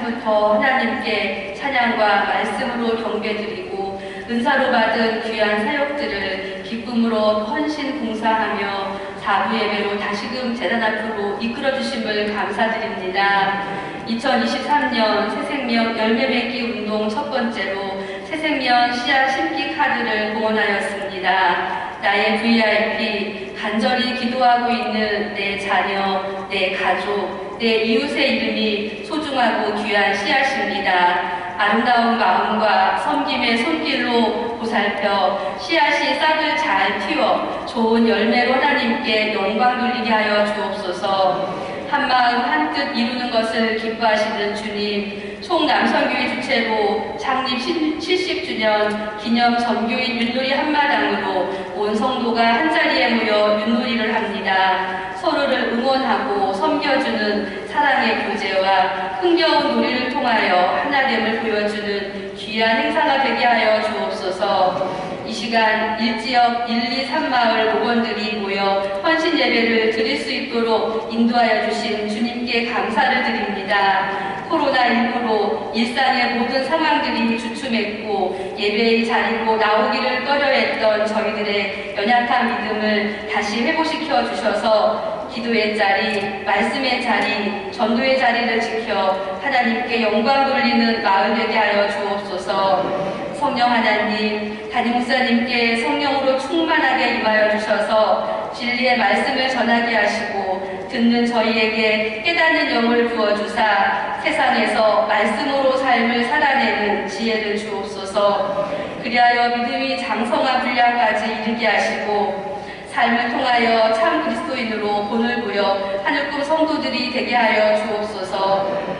아침부터 하나님께 찬양과 말씀으로 경배드리고 은사로 받은 귀한 사역들을 기쁨으로 헌신 봉사하며 4부 예배로 다시금 제단 앞으로 이끌어주심을 감사드립니다. 2023년 새생명 열매 맺기 운동 첫 번째로 새생명 씨앗 심기 카드를 봉헌하였습니다. 나의 VIP, 간절히 기도하고 있는 내 자녀, 내 가족, 내 이웃의 이름이 소중하고 귀한 씨앗입니다. 아름다운 마음과 섬김의 손길로 보살펴 씨앗이 싹을 잘 틔워 좋은 열매로 하나님께 영광 돌리게 하여 주옵소서. 한마음 한뜻 이루는 것을 기뻐하시는 주님, 총남성교회 주체로 창립 70주년 기념 전교인 윷놀이 한마당으로 온 성도가 한자리에 모여 윷놀이를 합니다. 서로를 응원하고 섬겨주는 사랑의 교제와 흥겨운 놀이를 통하여 하나됨을 보여주는 귀한 행사가 되게 하여 주옵소서. 이 시간 일지역 1, 2, 3마을 목원들이 모여 헌신 예배를 드릴 수 있도록 인도하여 주신 주님께 감사를 드립니다. 코로나19로 일상의 모든 상황들이 주춤했고 예배의 자리로 나오기를 꺼려했던 저희들의 연약한 믿음을 다시 회복시켜 주셔서 기도의 자리, 말씀의 자리, 전도의 자리를 지켜 하나님께 영광 돌리는 마을 되게 하여 주옵소서. 성령 하나님, 담임 목사님께 성령으로 충만하게 임하여 주셔서 진리의 말씀을 전하게 하시고 듣는 저희에게 깨닫는 영을 부어주사 세상에서 말씀으로 삶을 살아내는 지혜를 주옵소서. 그리하여 믿음이 장성한 분량까지 이르게 하시고 삶을 통하여 참 그리스도인으로 본을 보여 하늘꿈 성도들이 되게 하여 주옵소서.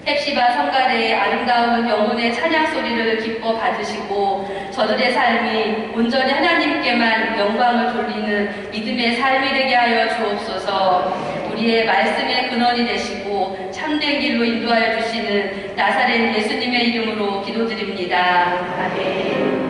헵시바 성가대의 아름다운 영혼의 찬양 소리를 기뻐 받으시고 저들의 삶이 온전히 하나님께만 영광을 돌리는 믿음의 삶이 되게 하여 주옵소서. 우리의 말씀의 근원이 되시고 참된 길로 인도하여 주시는 나사렛 예수님의 이름으로 기도드립니다. 아멘.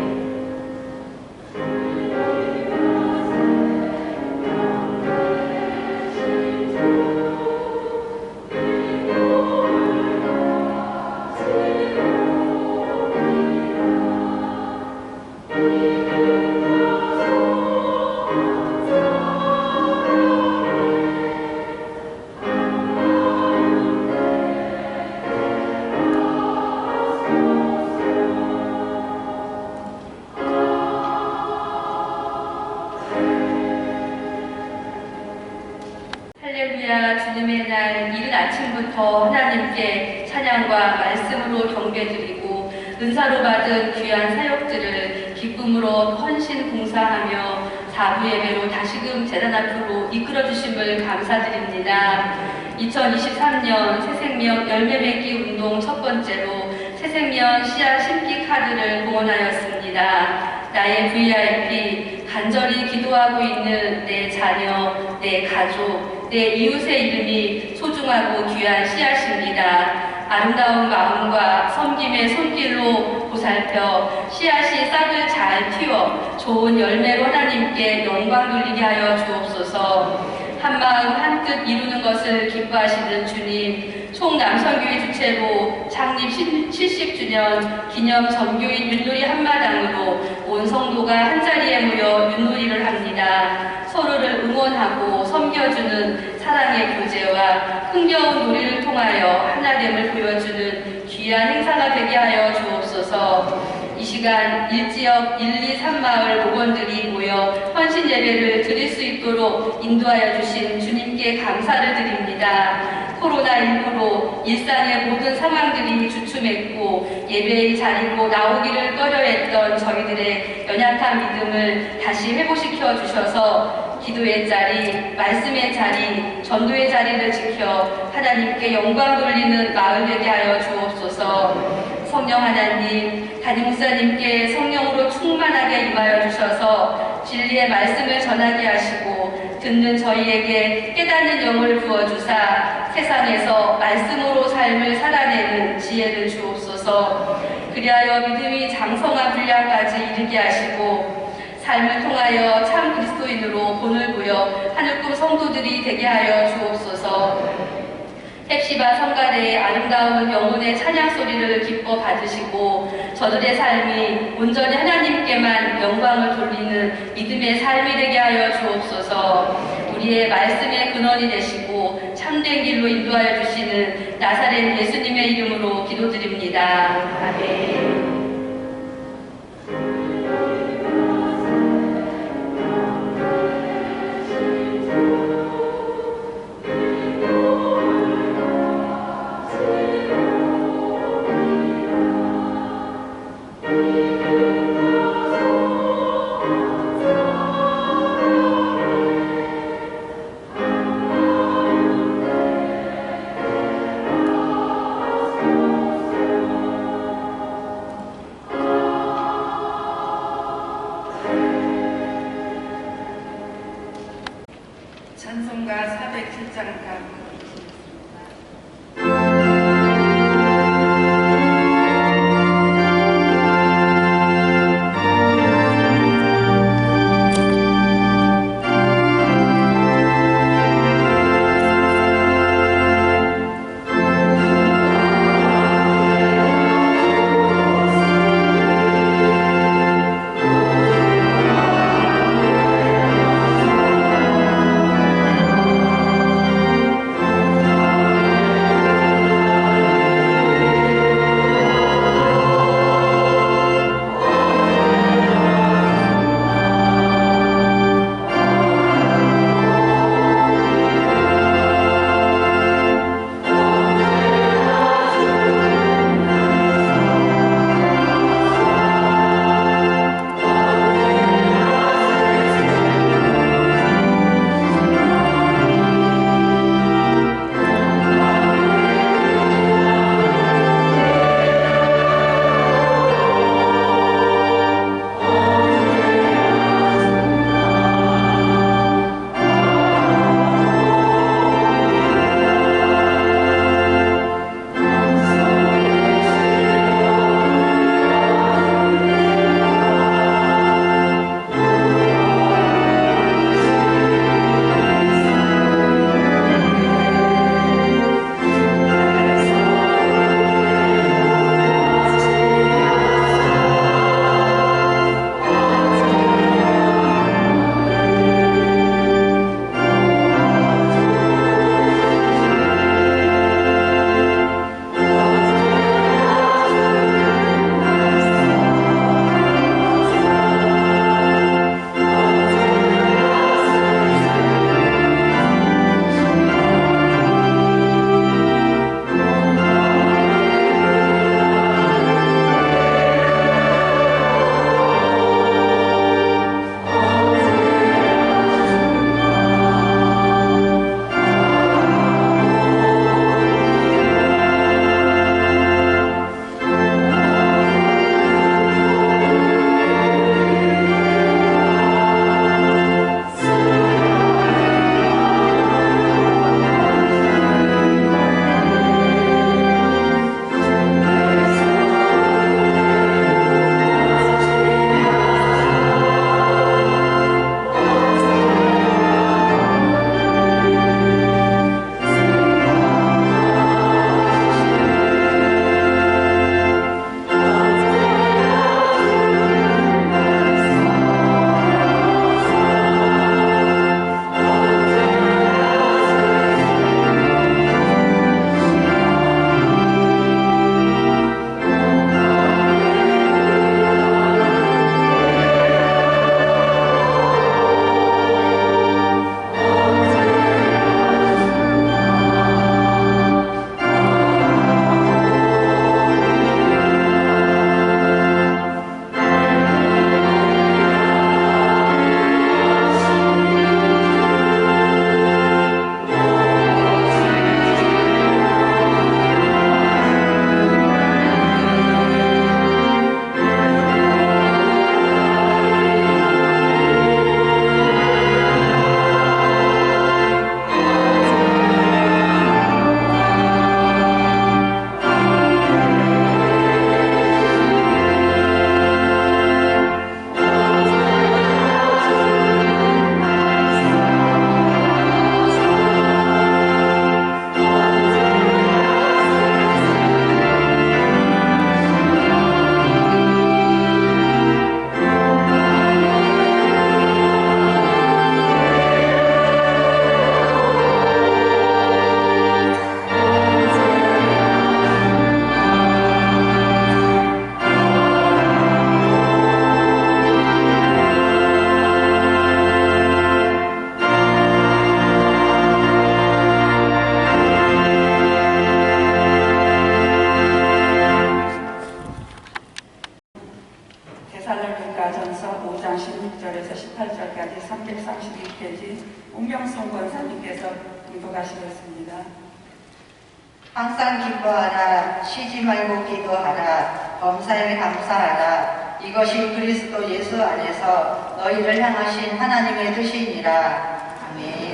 할렐루야. 주님의 날 이른 아침부터 하나님께 찬양과 말씀으로 경배드리고 은사로 받은 귀한 사역들을 기쁨으로 헌신 봉사하며 4부 예배로 다시금 제단 앞으로 이끌어주심을 감사드립니다. 2023년 새생명 열매 맺기 운동 첫 번째로 새생명 씨앗 심기 카드를 봉헌하였습니다. 나의 VIP, 간절히 기도하고 있는 내 자녀, 내 가족, 내 이웃의 이름이 소중하고 귀한 씨앗입니다. 아름다운 마음과 섬김의 손길로 보살펴 씨앗이 싹을 잘 틔워 좋은 열매로 하나님께 영광 돌리게 하여 주옵소서. 한마음 한뜻 이루는 것을 기뻐하시는 주님, 총남성교회 주체로 창립 70주년 기념 전교인 윷놀이 한마당으로 온 성도가 한자리에 모여 윷놀이를 합니다. 서로를 응원하고 섬겨주는 사랑의 교제와 흥겨운 놀이를 통하여 하나됨을 보여주는 귀한 행사가 되게 하여 주옵소서. 이 시간 일지역 1, 2, 3마을 목원들이 모여 헌신 예배를 드릴 수 있도록 인도하여 주신 주님께 감사를 드립니다. 코로나19로 일상의 모든 상황들이 주춤했고 예배의 자리로 나오기를 꺼려했던 저희들의 연약한 믿음을 다시 회복시켜 주셔서 기도의 자리, 말씀의 자리, 전도의 자리를 지켜 하나님께 영광 돌리는 마을 되게 하여 주옵소서. 성령 하나님, 담임 목사님께 성령으로 충만하게 임하여 주셔서 진리의 말씀을 전하게 하시고 듣는 저희에게 깨닫는 영을 부어주사 세상에서 말씀으로 삶을 살아내는 지혜를 주옵소서. 그리하여 믿음이 장성한 분량까지 이르게 하시고 삶을 통하여 참 그리스도인으로 본을 보여 하늘꿈 성도들이 되게 하여 주옵소서. 헵시바 성가대의 아름다운 영혼의 찬양 소리를 기뻐 받으시고 저들의 삶이 온전히 하나님께만 영광을 돌리는 믿음의 삶이 되게 하여 주옵소서. 우리의 말씀의 근원이 되시고 참된 길로 인도하여 주시는 나사렛 예수님의 이름으로 기도드립니다. 아멘. 16절에서 18절까지 332페이지 운명성 권사님께서 봉독하시겠습니다. 항상 기뻐하라. 쉬지 말고 기도하라. 범사에 감사하라. 이것이 그리스도 예수 안에서 너희를 향하신 하나님의 뜻이니라. 아멘.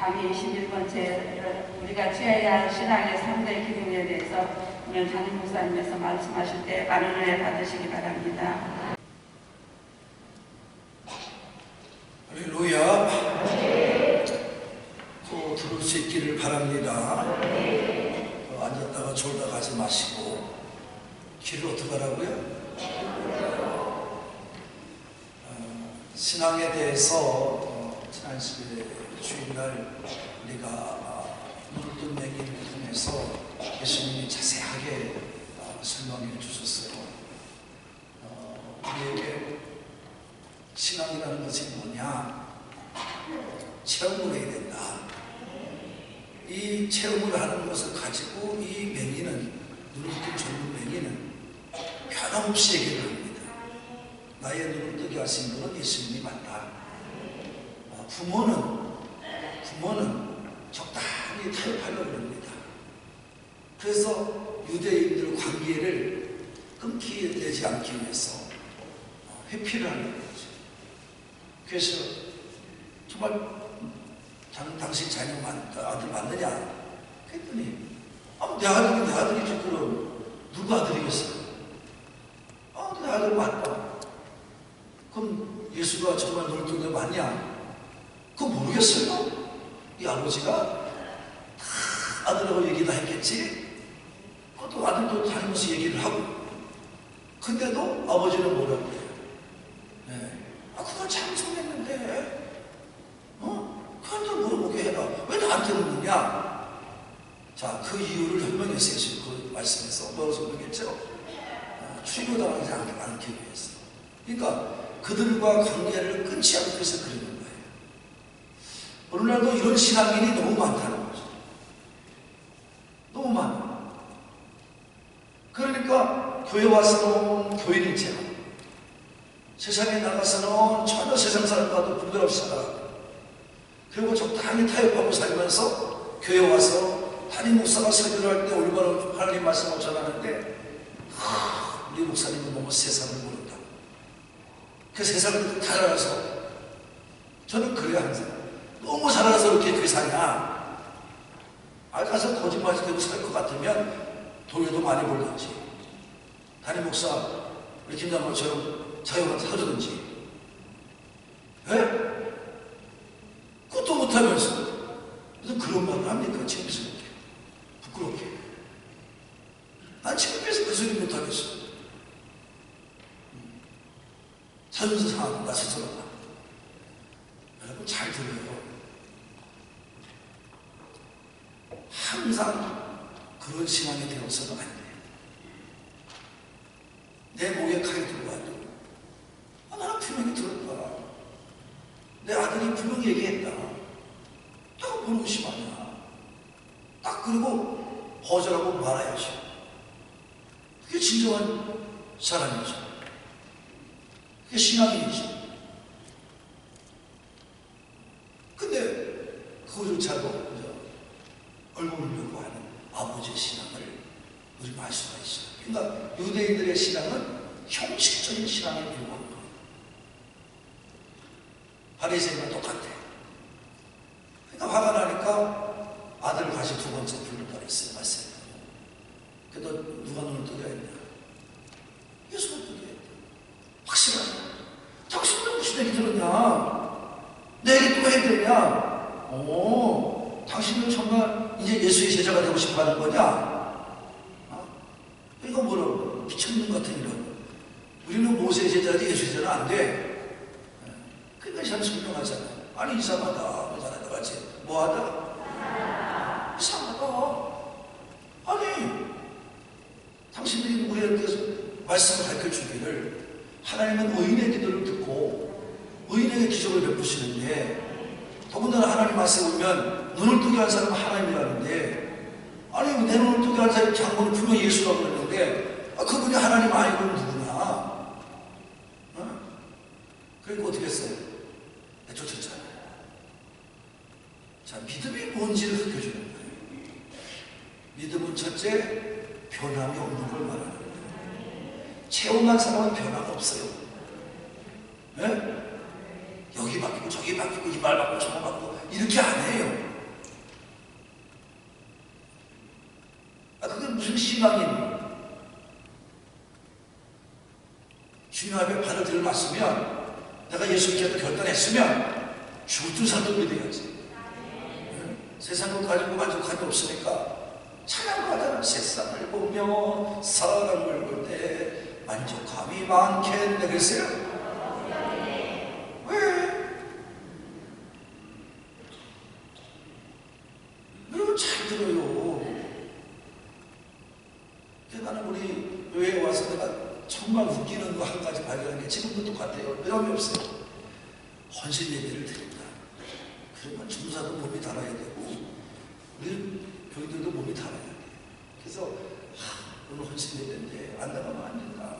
강의 21번째를 우리가 지어야 할 신앙의 3대 기둥에 대해서 오늘 담임 목사님께서 말씀하실 때 많은 은혜 받으시기 바랍니다. 할렐루야. 또 들을 수 있기를 바랍니다. 앉았다가 졸다 가지 마시고. 길을 어떻게 하라고요? 신앙에 대해서 지난 주일날 우리가 눈을 뜬 얘기를 통해서 예수님이 자세하게 설명해 주셨어요. 우리에게 신앙이라는 것이 뭐냐? 체험을 해야 된다. 이 체험을 하는 것을 가지고 이 맹인은, 눈을 뜬 젊은 맹인은 변함없이 얘기를 합니다. 나의 눈을 뜨게 하신 분은 예수님이 맞다. 부모는 적당히 타협하려고 합니다. 그래서 유대인들 관계를 끊기 내지 않기 위해서 회피를 하는 거죠. 그래서 정말 당신 자녀 아들 맞느냐? 그랬더니 내 아들이지 그럼 누구 아들이겠어요? 내 아들 맞다. 그럼 예수가 정말 너를 통해 맞냐? 그건 모르겠어요. 이 아버지가 다 아들하고 얘기 다 했겠지? 그것도 아들도 다니면서 얘기를 하고. 근데도 아버지는 뭐라고 해요? 그건 참선했는데, 그건 좀 물어보게 해라. 왜 나한테 묻느냐? 자, 그 이유를 설명했어요. 예수 그 말씀에서. 뭐라고 설명했죠? 출교당하지 않기 위해서. 그러니까 그들과 관계를 끊지 않기 위해서 그러는 거예요. 오늘날도 이런 신앙인이 너무 많다는 거죠. 너무 많아. 그러니까 교회 와서는 교인인 체 세상에 나가서는 전혀 세상 사람과도 분별 없이 살아가고, 그리고 적당히 타협하고 살면서 교회 와서 담임 목사가 설교를 할 때 올바른 하나님 말씀을 전하는데, 우리 목사님은 너무 세상을 모른다. 그 세상을 다 알아서, 저는 그래요 항상. 너무 잘 알아서 이렇게 교회 사냐? 가서 거짓말 되고 살 것 같으면 돈에도 많이 벌든지, 담임 목사 우리 김장로처럼 자유한테 사주든지. 왜? 그것도 못하면서 무슨 그런 말을 합니까? 창피스럽게, 부끄럽게. 난 창피해서 그 소리 못하겠어. 자존심 상하고 나 스스로가. 여러분 잘 들어요. 항상 그런 신앙이 되어서는 안 돼요. 내 목에 칼이 들어와도 나는 분명히 들었다. 내 아들이 분명히 얘기했다. 내가 뭘 의심하냐. 딱 그리고 거절하고 말아야지. 그게 진정한 사람이죠. 그게 신앙이지. 근데 그거조차도 얼굴 보려고 하는 아버지의 신앙을 우리가 알 수가 있어요. 그러니까 유대인들의 신앙은 형식적인 신앙에 불과한 거예요. 바리새인과 똑같아. 그러니까 화가 나니까 아들을 다시 두 번째 부른다 그랬어요. 말씀에. 그래도 누가 눈을 뜨게 했냐? 예수가 뜨게 했다. 확실하냐? 당신은 무슨 얘기 들었냐? 내 얘기 또 해야 되냐? 당신은 정말 이제 예수의 제자가 되고 싶어 하는 거냐? 이거 뭐라고? 미쳤는 같은 이런. 우리는 모세의 제자지 예수의 제자는 안 돼. 그러니까 참 설명하잖아. 아니 이상하다. 그러잖아. 같이 뭐하다? 이상하다. 아니 당신들이 우리한테 말씀을 가르쳐주기를 하나님은 의인의 기도를 듣고 의인에게 기적을 베푸시는데, 더군다나 하나님 말씀에 보면 눈을 뜨게 한 사람은 하나님이라는데, 아니 내 눈을 뜨게 한 사람이 장군은 분명히 예수라고 그랬는데, 그분이 하나님 아니고 누구냐? 그러니까 어떻게 했어요? 내쫓았잖아요. 자, 믿음이 뭔지를 흑혀주는 거예요. 믿음은 첫째, 변함이 없는 걸 말하는 거예요. 체험한 사람은 변화가 없어요. 네? 여기 바뀌고 저기 바뀌고 이 말 바뀌고 저거 바뀌고 이렇게 안 해요. 그게 무슨 신앙이니? 주님 앞에 발을 들어놨으면, 내가 예수 믿겠다 결단했으면 죽든 살든 믿어야지. 세상 것 가지고 만족할 게 없으니까 찬양하잖아. 세상을 보며 사랑을 볼 때 만족함이 많겠네. 그랬어요? 왜? 여러분 잘 들어요. 나는 우리 교회에 와서 내가 정말 웃기는 거 한 가지 발견한 게 지금도 똑같아요. 배움이 없어요. 헌신 예배를 드린다. 그러면 전도사도 몸이 달아야 되고 우리 교인들도 몸이 달아야 돼. 그래서 오늘 헌신 예배인데 안 나가면 안 된다.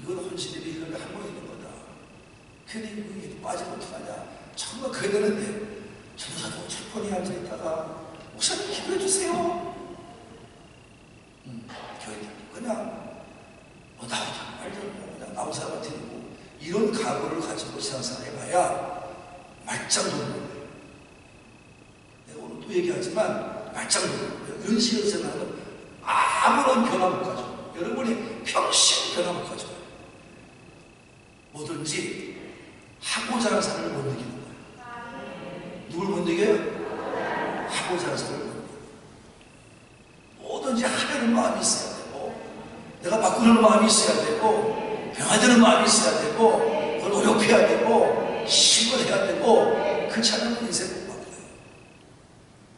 이건 헌신 예배 이런 거 한 번 있는 거다. 괜히 이게 빠지면 어떡하냐. 정말 그래야 되는데 전도사도 철판에 앉아있다가 목사님 기도해 주세요. 교인들 그냥 나오다 말든 그냥 아무 사람한테 드리고 이런 각오를 가지고 신앙생활 해봐야 말짱 도는 거예요. 내가 오늘 또 얘기하지만 말짱 도는 거예요. 이런 식으로 생각하면 아무런 변화 못 가져. 여러분이 평생 변화 못 가져요. 뭐든지 하고자 하는 사람을 못 이기는 거예요. 누굴 못 이겨요? 하고자 하는 사람을 못 이겨요. 뭐든지 하려는 마음이 있어야 되고, 내가 바꾸는 마음이 있어야 되고, 변화되는 마음이 있어야 되고, 그걸 노력해야 되고, 힘을 해야 되고, 그렇지 않으면 인생 못 바꿔요.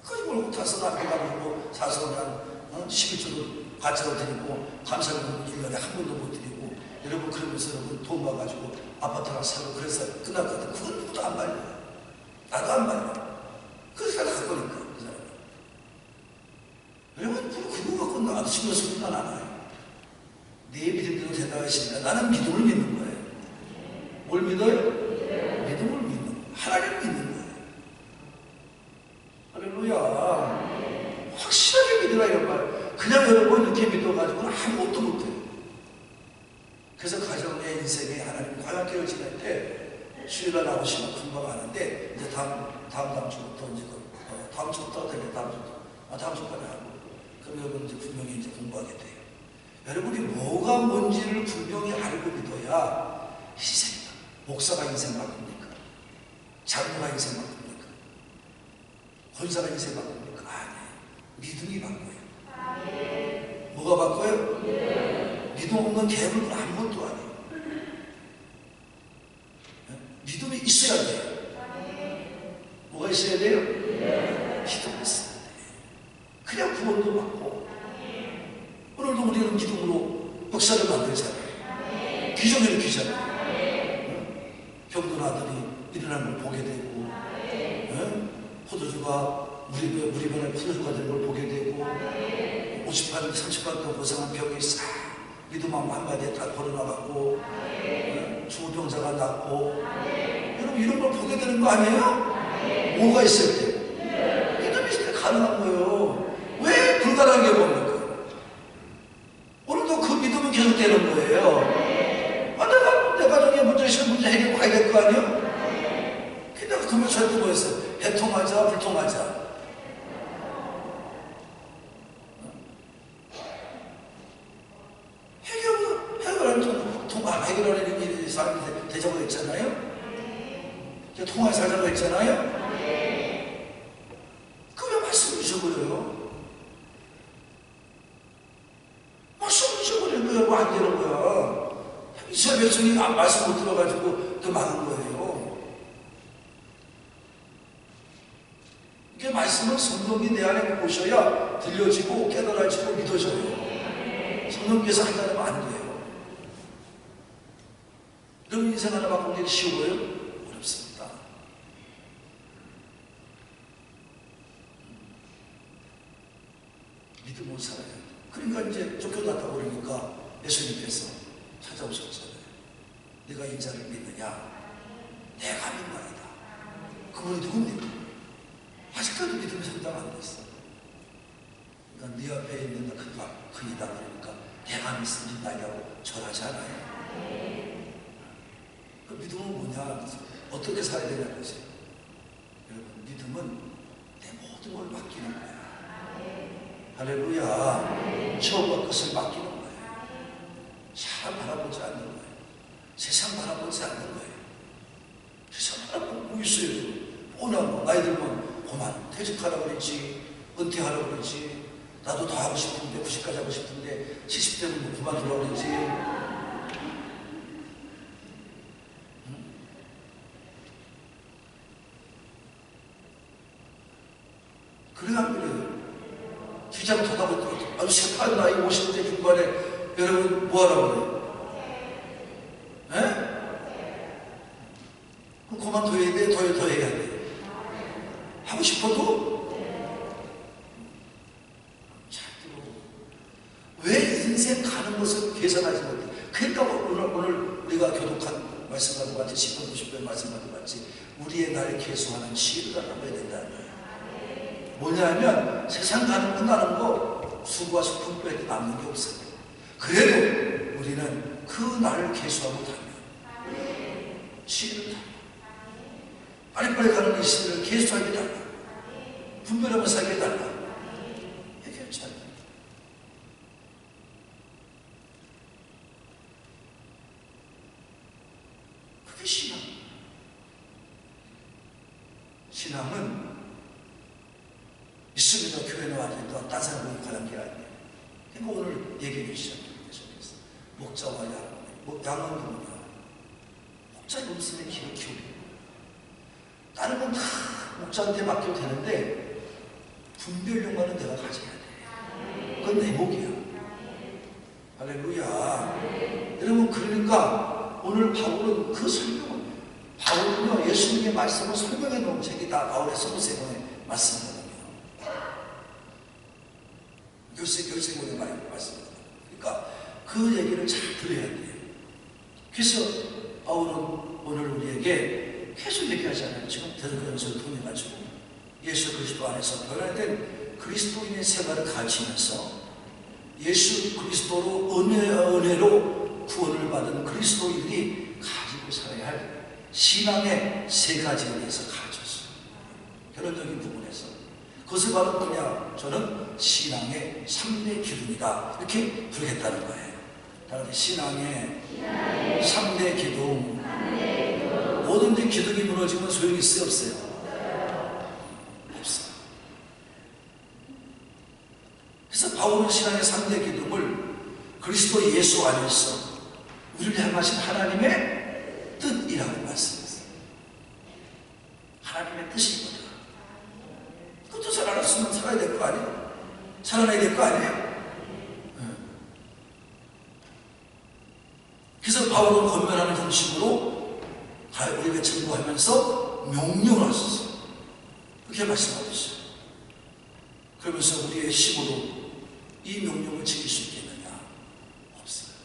그걸 몰고 타서 남겨가지고 사서 한 11조도 가짜로 드리고, 감사는 1년에 한 번도 못 드리고, 여러분 그러면서 여러분 돈 받아가지고 아파트 하나 사고 그래서 끝났거든. 그건 누구도 안 말려. 나도 안 말려. 그래서 내가 갖고 있니까 그 사람. 여러분 그거 갖고 나도 신경 쓰는 건 안 해요. 내 믿음대로 대답하십니다. 나는 믿음을 믿는 거예요. 뭘 믿어요? 믿음을 믿는 거예요. 하나님을 믿는 거예요. 할렐루야. 확실하게 믿으라 이런 말. 그냥 여러분 이렇게 믿어가지고는 아무것도 못해요. 그래서 가정의 인생에 하나님 과학기를 지낼 때 주일날 나오시면 금방 하는데 이제 다음 주부터 이제 다음 주부터 되게 다음 주까지 하고 그럼 여러분 이제 분명히 이제 공부하게 돼요. 여러분이 뭐가 뭔지를 분명히 알고 믿어야 희생이다. 목사가 인생 바꿉니까? 장로가 인생 바꿉니까? 권사가 인생 바꿉니까? 아니에요. 믿음이 바꿔요. 뭐가 바꿔요? 믿음 없는 개불은 아무것도 아니에요. 믿음이 있어야 돼요. 뭐가 있어야 돼요? 믿음이 있어야 돼요. 그냥 구원도 받고 오늘도 우리는 믿음으로 역사를 만들잖아요. 기적을 일으키잖아요. 병든 아들이 일어나는 걸 보게 되고 포도주가 무리변에 포도주가 되는 걸 보게 되고 50판, 30판 동안 고생한 병이 싹 믿음 한마디에 다 걸어나갔고 중병자가 낫고 여러분 이런 걸 보게 되는 거 아니에요? 뭐가 있을 때? 믿음이 있을 때 가능한 거예요. 왜 불가능한 게 뭡니까? 오늘도 그 믿음은 계속 되는 거예요. 내 가정에 문제 있으면 문제 해결해야 될 거 아니에요? 근데 그러면 저한테 뭐였어요? 해통하자 불통하자. 해결하는 일이 사람이 되자고 했잖아요? 통화에 살자고 했잖아요? 그 왜 말씀을 잊어버려요? 말씀을 잊어버리는 거예요. 왜 안 되는 거야? 이스라엘 백성이 말씀 못 들어가지고 더 많은 거예요. 이게 말씀은 성령이 내 안에 오셔야 들려지고 깨달아지고 믿어져요. 성령께서 한다면 안 돼요. 여러분 인생 하나 바꾸는 게 쉬워요? 어렵습니다. 믿음으로 살아야 돼요. 그러니까 이제 쫓겨났다 그러니까 예수님께서 찾아오셨잖아요. 네가 인자를 믿느냐? 내가 믿나이다. 그분이 누굽니까? 아직까지 믿음이 성장 안 됐어. 그러니까 네 앞에 있는 그이다 그러니까 내가 믿습니다라고 절하지 않아요. 그 믿음은 뭐냐? 어떻게 살아야 되냐 그러세요. 여러분 믿음은 내 모든 걸 맡기는 거야. 할렐루야. 처음과 끝을 맡기는 거예요. 사람 바라보지 않는 거예요. 세상 바라보지 않는 거예요. 세상 바라보고 뭐 있어요? 뻔한 거. 나이 들면 그만 퇴직하라고 그랬지, 은퇴하라고 그랬지, 나도 더 하고 싶은데 90까지 하고 싶은데 70대는 뭐 그만두라고 그랬지. 그래야 안 그래요. 기장 쳐다보고 아주 새파란 나이 50대 중반에 여러분 뭐하라고 그래요? 그럼 그만둬야 돼? 더 해야 돼? 하고 싶어도? 왜 인생 가는 것을 계산하지 못해? 그러니까 오늘 우리가 교독한 말씀과도 같이 10번, 90번 말씀과도 같이 우리의 날 계수하는 시일을 알아봐야 된다는 거예요. 뭐냐면 세상 가는 거 수고와 소품 빼도 남는 게 없어요. 그래도 우리는 그 날을 계수하고 달라. 시를 달라. 빨리빨리 가는 이 시를 계수하게 달라. 분별하며 살게 달라. 해결치 않아. 그게 신앙. 신앙은 있습니다. 교회는 아직도 딴 사람이 관한 게 아니에요. 그러니까 오늘 얘기해 주시죠. 목자와 양은 누구냐? 목자 몸쓰는 기를 키우고 다른 건 다 목자한테 맡겨도 되는데 분별력만은 내가 가져야 돼. 그건 내 목이야. 할렐루야. 여러분, 그러니까 오늘 바울은 그 설명을, 바울은요 예수님의 말씀을 설명해 놓은 책이 다 바울의 서두세권의 말씀이거든요. 열세권의 말씀입니다. 그러니까 그 얘기를 잘 들어야 돼요. 그래서 바울은 오늘 우리에게 계속 얘기하잖아요. 지금 데살로니가서를 통해 가지고 예수 그리스도 안에서 변화된 그리스도인의 생활을 가르치면서 예수 그리스도로 은혜로 구원을 받은 그리스도인들이 가지고 살아야 할 신앙의 세 가지에 대해서 가르쳤어요. 결론적인 부분에서 그것을 바로 그냥 저는 신앙의 3대 기둥이다 이렇게 부르겠다는 거예요. 다 같이 신앙의 3대 기둥. 뭐든지 기둥이 무너지면 소용이 있어요, 없어요? 없어요. 그래서 바울은 신앙의 3대 기둥을 그리스도 예수 안에서 우리를 향하신 하나님의 뜻이라고 말씀했어요. 하나님의 뜻이거든. 그 뜻을 알았으면 살아야 될 거 아니에요? 살아나야 될 거 아니에요? 그래서 바울은 권면하는 형식으로 우리에게 증거하면서 명령을 하셨어요. 그렇게 말씀하셨어요. 그러면서 우리의 힘으로 이 명령을 지킬 수 있겠느냐? 없어요.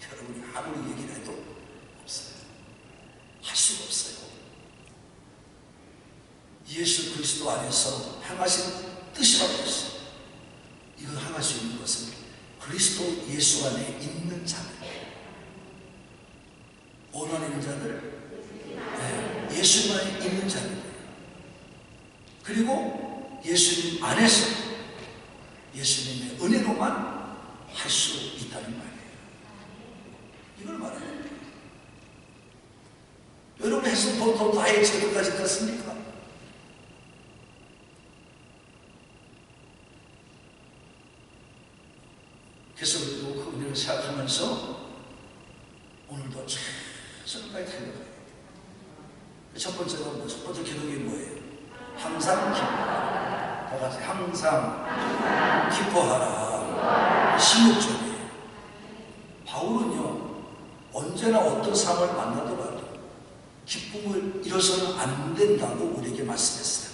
여러분이 아무리 얘기를 해도 없어요. 할 수가 없어요. 예수 그리스도 안에서 행하신 뜻이라고 했어요. 이걸 행할 수 있는 것은 그리스도 예수 안에 있는 자들. 원한에 있는 자들, 예수님만에 있는 자들, 그리고 예수님 안에서 예수님의 은혜로만 할 수 있다는 말이에요. 이걸 말하는 거예요. 여러분 해서 더 나의 제도까지 갔습니까? 그래서 우리도 그 은혜를 생각하면서 오늘도 최선까지 달려가요. 첫 번째는 첫 번째 기록이 뭐예요? 항상 기뻐하라. 다 같이 항상 기뻐하라. 16절이에요. 바울은요 언제나 어떤 상황을 만나더라도 기쁨을 잃어서는 안 된다고 우리에게 말씀했어요.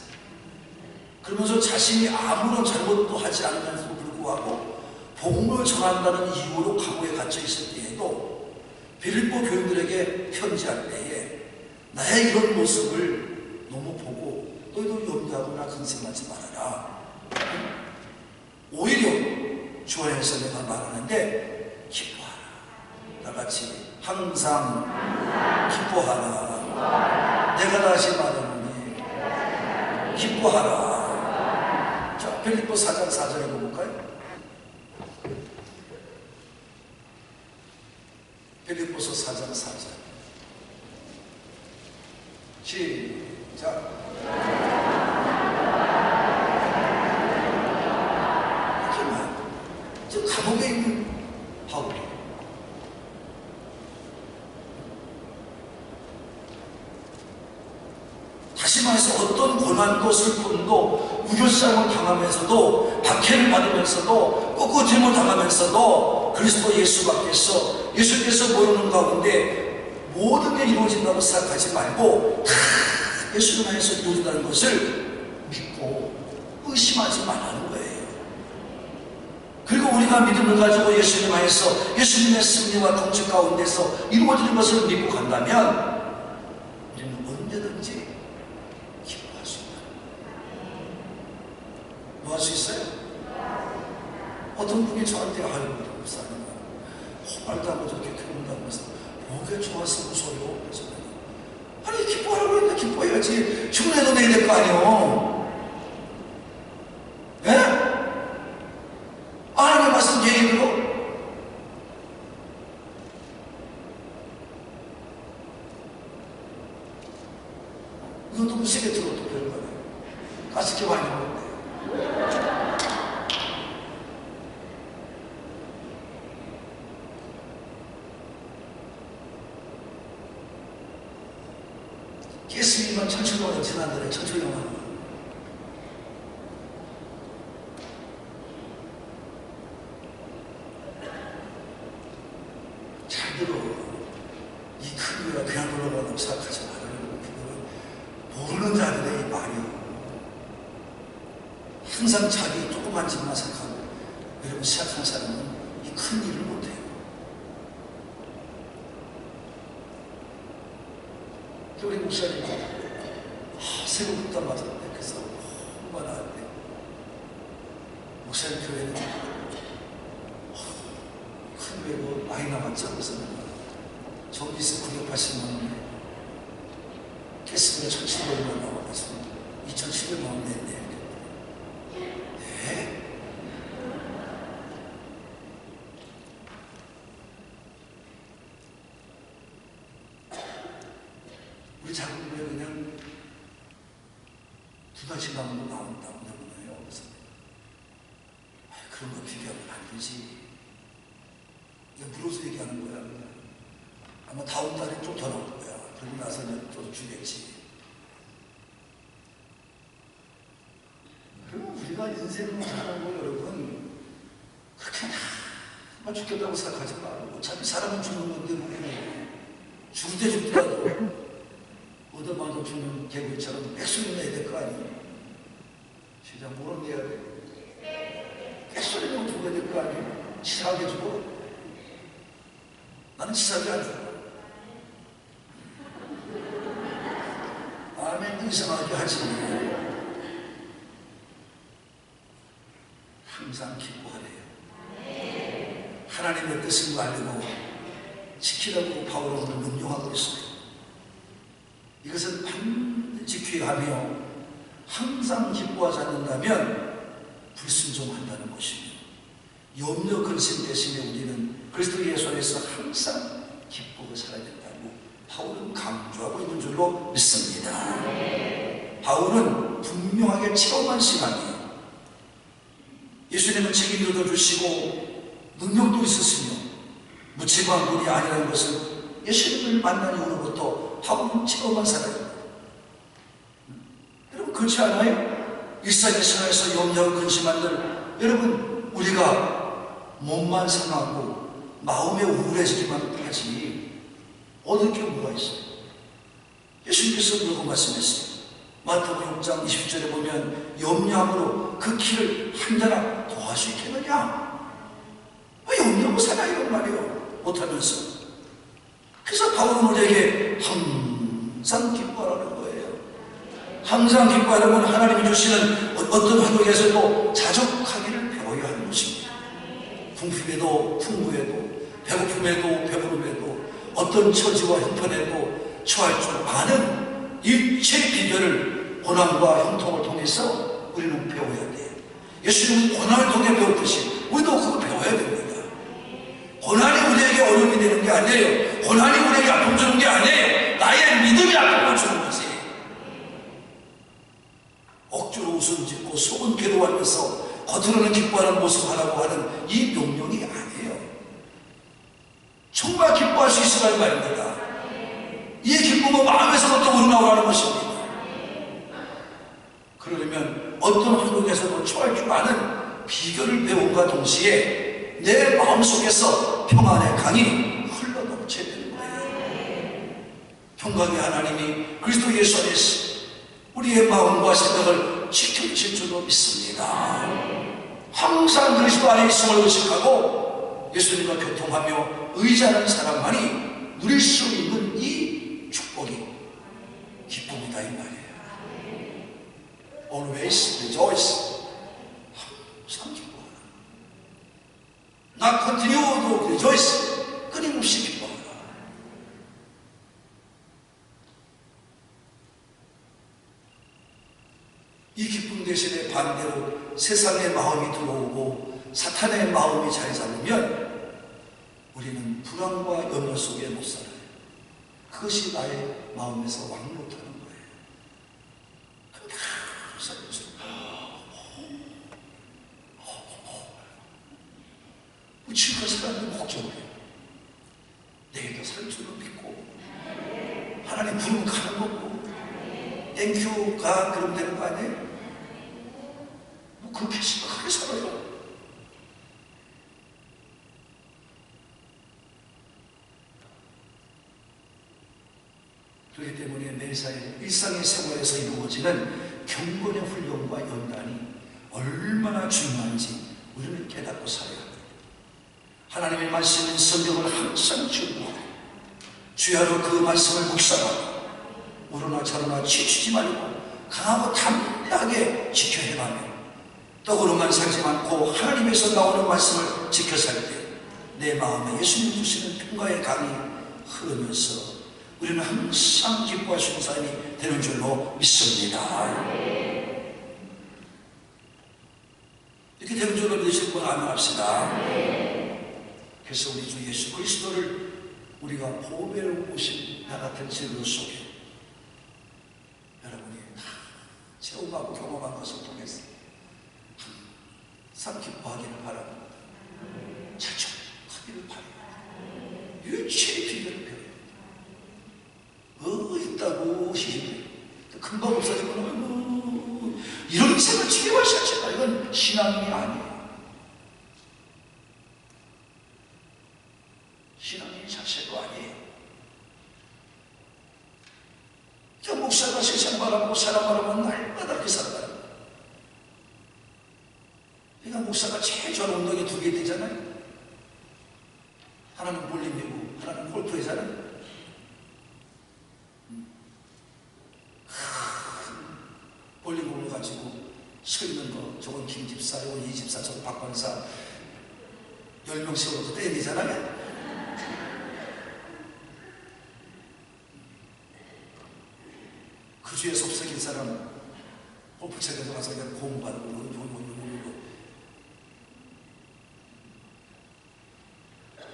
그러면서 자신이 아무런 잘못도 하지 않으면서도 불구하고 복음을 전한다는 이유로 감옥에 갇혀 있을 때에도 빌립보 교인들에게 편지할 때에 나의 이런 모습을 너무 보고 너희도 염려하거나 근심하지 말아라. 오히려 주 안에서 내가 말하는데 기뻐하라. 다같이 항상 기뻐하라. 내가 다시 말하노니 기뻐하라. 자, 빌립보 4장 4절 읽어볼까요? 빌립보서 4장 4절 시작. 이렇게 저 감옥에 있는 바울, 다시 말해서 어떤 고난도 슬픔도 우겨싸움을 당하면서도 박해를 받으면서도 꿋꿋함을 당하면서도 그리스도 예수밖에서 예수께서 모이는 가운데 모든 게 이루어진다고 생각하지 말고 다 예수님 안에서 이루어진다는 것을 믿고 의심하지 말라는 거예요. 그리고 우리가 믿음을 가지고 예수님 안에서 예수님의 승리와 통치 가운데서 이루어지는 것을 믿고 간다면 우리는 언제든지 기뻐할 수 있다. 뭐 할 수 있어요? 어떤 분이 저한테 목사님 말도 안 하고 저렇게 교훈다고 해서 뭐게 좋아서 무서워요. 그래서 아니 기뻐하라고 했는데 기뻐해야지. 흉내도 내야 될 거 아니에요. 예? 하나님 말씀 예의대로 이것도 무시게 들어도 별거네. 가스게 많이 먹는데. 예수님만 천천히 지난달에 천천히 오는 잘 들어. 이 큰 교회가 그냥 돌아가는 생각하지 말아요. 그거는 모르는 자들의 이 말이요. 항상 자기 조그만 짓만 생각하고 여러분 시작한 사람은 이 큰 일을 못해요. 우리 목사님이 새로 듣다 맞았는데 그래서 얼마나 하는데 목사님 교회는 큰 교회고 많이 남았지 않고서는 전기세 980만 원에 가스비가 1,700만 나와가지고 2,700만 원 냈네. 네? 우리 작은 교회 그냥 2달씩 나오면 나온다고 그러네요. 그래서 그런 거 비교하면 안 되지. 그냥 물어서 얘기하는 거야. 그냥. 아마 다음 달에 좀 더 나올 거야. 그러고 나서 이제 또 주겠지. 그러면 우리가 인생을 사는 거 여러분 그렇게 다 죽겠다고 생각하지 말고 어차피 사람은 죽는 건데 뭐 죽을 때 죽더라도 얻어맞아 주는 개구리처럼 백수를 내야 될 거 아니에요. 진짜 뭐를 내야 돼? 백수를 내면 죽어야 될 거 아니에요. 치사하게 죽어? 나는 치사하게 안 죽어. 아멘 이상하게 하지. 항상 기뻐하래요. 하나님의 뜻을 알고 지키라고 바울은 명령하고 있어요. 이것은 반드지 귀하며 항상 기뻐하지 않는다면 불순종한다는 것입니다. 염려 근심 대신에 우리는 그리스도 예수 안에서 항상 기쁘고 살아야 된다고 바울은 강조하고 있는 줄로 믿습니다. 바울은 분명하게 체험한 신앙이에요. 예수님은 책임도 주시고 능력도 있었으며 무책임한 분이 아니라는 것을 예수님을 만난 이후로부터 바울은 체험한 사람입니다. 여러분 그렇지 않아요? 일상의 생활에서 염려하고 근심한 늘 여러분 우리가 몸만 상하고 마음에 우울해지기만 하지 얻을 게 뭐가 있어요? 예수님께서 그러고 말씀했어요. 마태복음 6장 20절에 보면 염려함으로 그 길을 한자나 더할 수 있겠느냐? 왜 염려하고 살아요? 말이요 못하면서. 그래서 바울은 우리에게 항상 기뻐하라는 거예요. 항상 기뻐하려면 하나님이 주시는 어떤 환경에서도 자족하기를 배워야 하는 것입니다. 궁핍에도 풍부에도 배고픔에도 배부름에도 어떤 처지와 형편에도 처할 줄 아는 일체 비결을 고난과 형통을 통해서 우리는 배워야 돼요. 예수님은 고난을 통해 배웠듯이 우리도 그거 배워야 됩니다. 고난이 우리에게 어려움이 되는 게 아니에요. 고난이 우리에게 아픔 주는 게 아니에요. 나의 믿음이 아픔을 주는 거지. 억지로 웃음 짓고 속은 괴로워하면서 겉으로는 기뻐하는 모습 하라고 하는 이 명령이 아니에요. 정말 기뻐할 수 있으라는 말입니다. 이 기쁨은 마음에서부터 우러나오라는 것입니다. 그러려면 어떤 환경에서도 처할 줄 아는 비결을 배움과 동시에 내 마음속에서 평안의 강이 흘러넘쳐야 되는 거예요. 평강의 하나님이 그리스도 예수 안에서 우리의 마음과 생각을 지켜주실 줄로 믿습니다. 항상 그리스도 안에 있음을 의식하고 예수님과 교통하며 의지하는 사람만이 누릴 수 있는 이 축복이 기쁨이다 이 말이에요. Always rejoice. 항상 기뻐하라. Not continue to rejoice. 끊임없이 기뻐하라. 이 기쁨 대신에 반대로 세상의 마음이 들어오고 사탄의 마음이 자리 잡으면 우리는 불안과 염려 속에 못 살아요. 그것이 나의 마음에서 왕노릇하는 거예요. 지금까지 사람들은 걱정해요. 내일도 살 줄을 믿고 하나님 부르면 가는 거고 땡큐가 그러면 되는 거 아니에요? 뭐 그렇게 심각하게 살아요. 그렇기 때문에 매사에 일상의 생활에서 이루어지는 경건의 훈련과 연단이 얼마나 중요한지 우리는 깨닫고 살아야 합니다. 하나님의 말씀인 성경을 항상 준비하고 주야로 그 말씀을 묵상하고 우러나 저러나 지치지 말고 강하고 담대하게 지켜 행하며 떡으로만 살지 않고 하나님에서 나오는 말씀을 지켜 살 때 내 마음에 예수님 주시는 평가의 강이 흐르면서 우리는 항상 기뻐하시는 삶이 되는 줄로 믿습니다. 이렇게 되는 줄로 믿으실 분 아멘합시다. 그래서 우리 주 예수 그리스도를 우리가 보배로 오신 나 같은 제도 속에 여러분이 다 체험하고 경험한 것을 통해서 항상 기뻐하기를 바랍니다. 자축하기를 바랍니다. 유치의 비결을 배워요. 있다고 시신해. 금방 없어지면 이런 생을 지켜볼 수 없잖아. 이건 신앙이 아니에요. 신앙이 자체도 아니에요. 저 목사가 세상 바라보고 사람 바라보면 날마다 그 사람 바라보고. 그러니까 목사가 제일 좋아하는 운동이 두 개 되잖아요. 하나는 볼링이고 하나는 골프회잖아요. 볼링공을 가지고 서 있는 거, 저건 김집사, 저건 이집사, 저건 박관사 10명씩으로 때리잖아요. 그 주에 속삭인 사람 골프장에서 가서 그냥 공 받고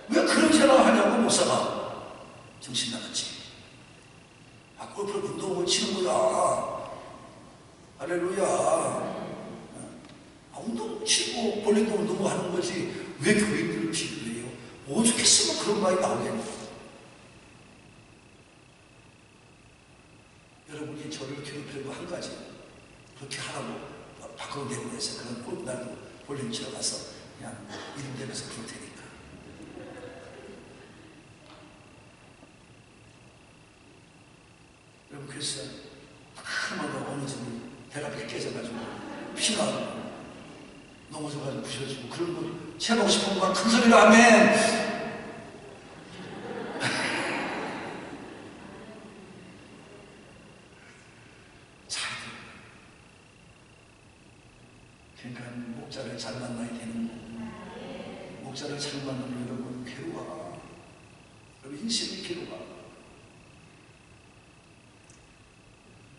왜 그런 생각을 하냐고 목사가. 정신 나갔지. 골프를 운동을 치는 거야. 할렐루야. 운동 치고 볼링도 운동 하는 거지 왜 교인들을 비교해요? 오죽했으면 그런 말이 나오겠냐. 여러분이 저를 괴롭히는 거 한 가지 그렇게 하라고 밖으로 내보내서 그런 골프날도 볼링 치러 가서 그냥 이름 대면서 그럴 테니까. 여러분 그래서 하나마다 어느 집이 배가 깨져가지고 피가 넘어져가지고 부셔지고 그런 거 채우고 싶은 거 큰 소리로 하면 잘 돼요. 그러니까 목자를 잘 만나야 되는 거고 목자를 잘 만나면 여러분 괴로워. 여러분 인생이 괴로워.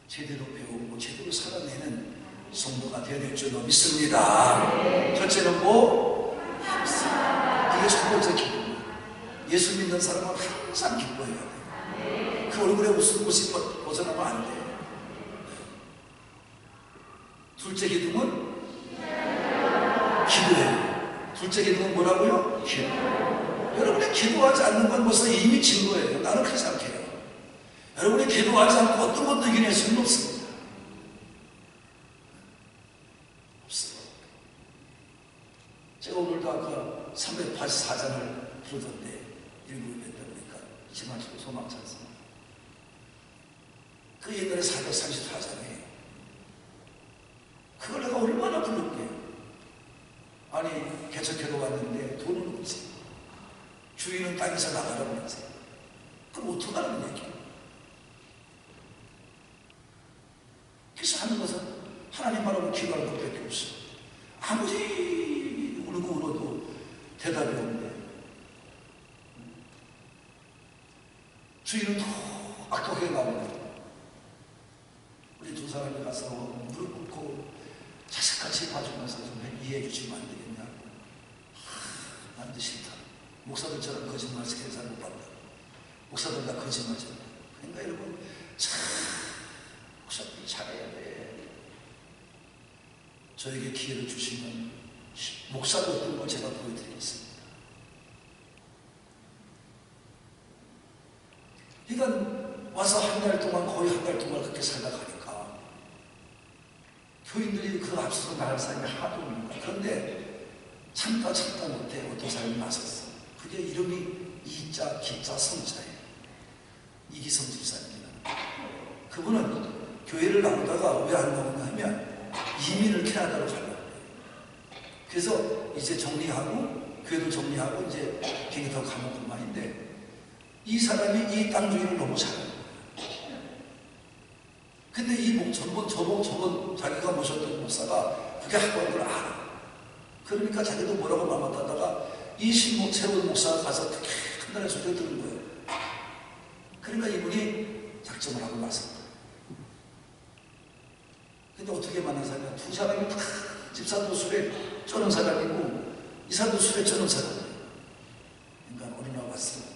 제대로 배우고 제대로 살아내는 성도가 되어야 될 줄로 믿습니다. 첫째는 뭐? 이게 첫 번째 기쁨. 예수 믿는 사람은 항상 기뻐해야 돼. 그 얼굴에 웃음 옷이 벗어나면 안 돼. 둘째 기쁨은 기도예요. 둘째 기도는 뭐라고요? 기도. 여러분이 기도하지 않는 건 벌써 이미 진 거예요. 나는 그렇게 생각해요. 여러분이 기도하지 않고 어떤 것도 이겨낼 수는 없습니다. 없어요. 제가 오늘도 아까 384장을 부르던데 읽어보니까 지만치고 소망치 않습니다. 그 옛날에 434장이에요. 그걸 내가 얼마나 불렀게요. 아니 개척해도 왔는데 돈은 없지. 주인은 땅에서 나가라고 그러지. 그럼 어떡하라는 얘기예요. 그래서 하는 것은 하나님 바라고 기도하는 것밖에 없어. 아무리 울고 울어도 대답이 없네. 주인은 더 악독하게 나옵니다. 우리 두 사람이 가서 무릎 꿇고 자식같이 봐주면서 좀 이해해 주시면 안 되겠냐? 난 싫다. 목사들처럼 거짓말 시키는 사람 못 봤다. 목사들 다 거짓말이야. 그러니까 여러분, 참 목사들이 잘해야 돼. 저에게 기회를 주시면 목사도 어떤 걸 제가 보여드리겠습니다. 그러니까 와서 한 달 동안, 거의 한 달 동안 그렇게 살다 가니까 교인들이 그 앞서서 나갈 사람이 하나도 없는 거야. 그런데 참다 못해 어떤 사람이 나섰어. 그게 이름이 이자 기자 성자예요. 이기성 집사입니다. 그분은 교회를 나오다가 왜 안 나오냐 하면 이민을 캐나다로 가려고 해요. 그래서 이제 정리하고 교회도 정리하고 이제 비행기 타고 가는 것만인데 이 사람이 이 땅 주인을 너무 잘해요. 근데 이 저번 자기가 모셨던 목사가 그게 학원인 걸 알아. 그러니까 자기도 뭐라고 말 못하다가 이 신목 세운 목사가 가서 그렇게 한달에 소리를 들은 거예요. 그러니까 이분이 작정을 하고 나섰다. 근데 어떻게 만난 사람이야? 두 사람이 다 집사도 술에 쩌는 사람이고 이 사람도 술에 쩌는 사람이에요. 그러니까 어느 날 왔어.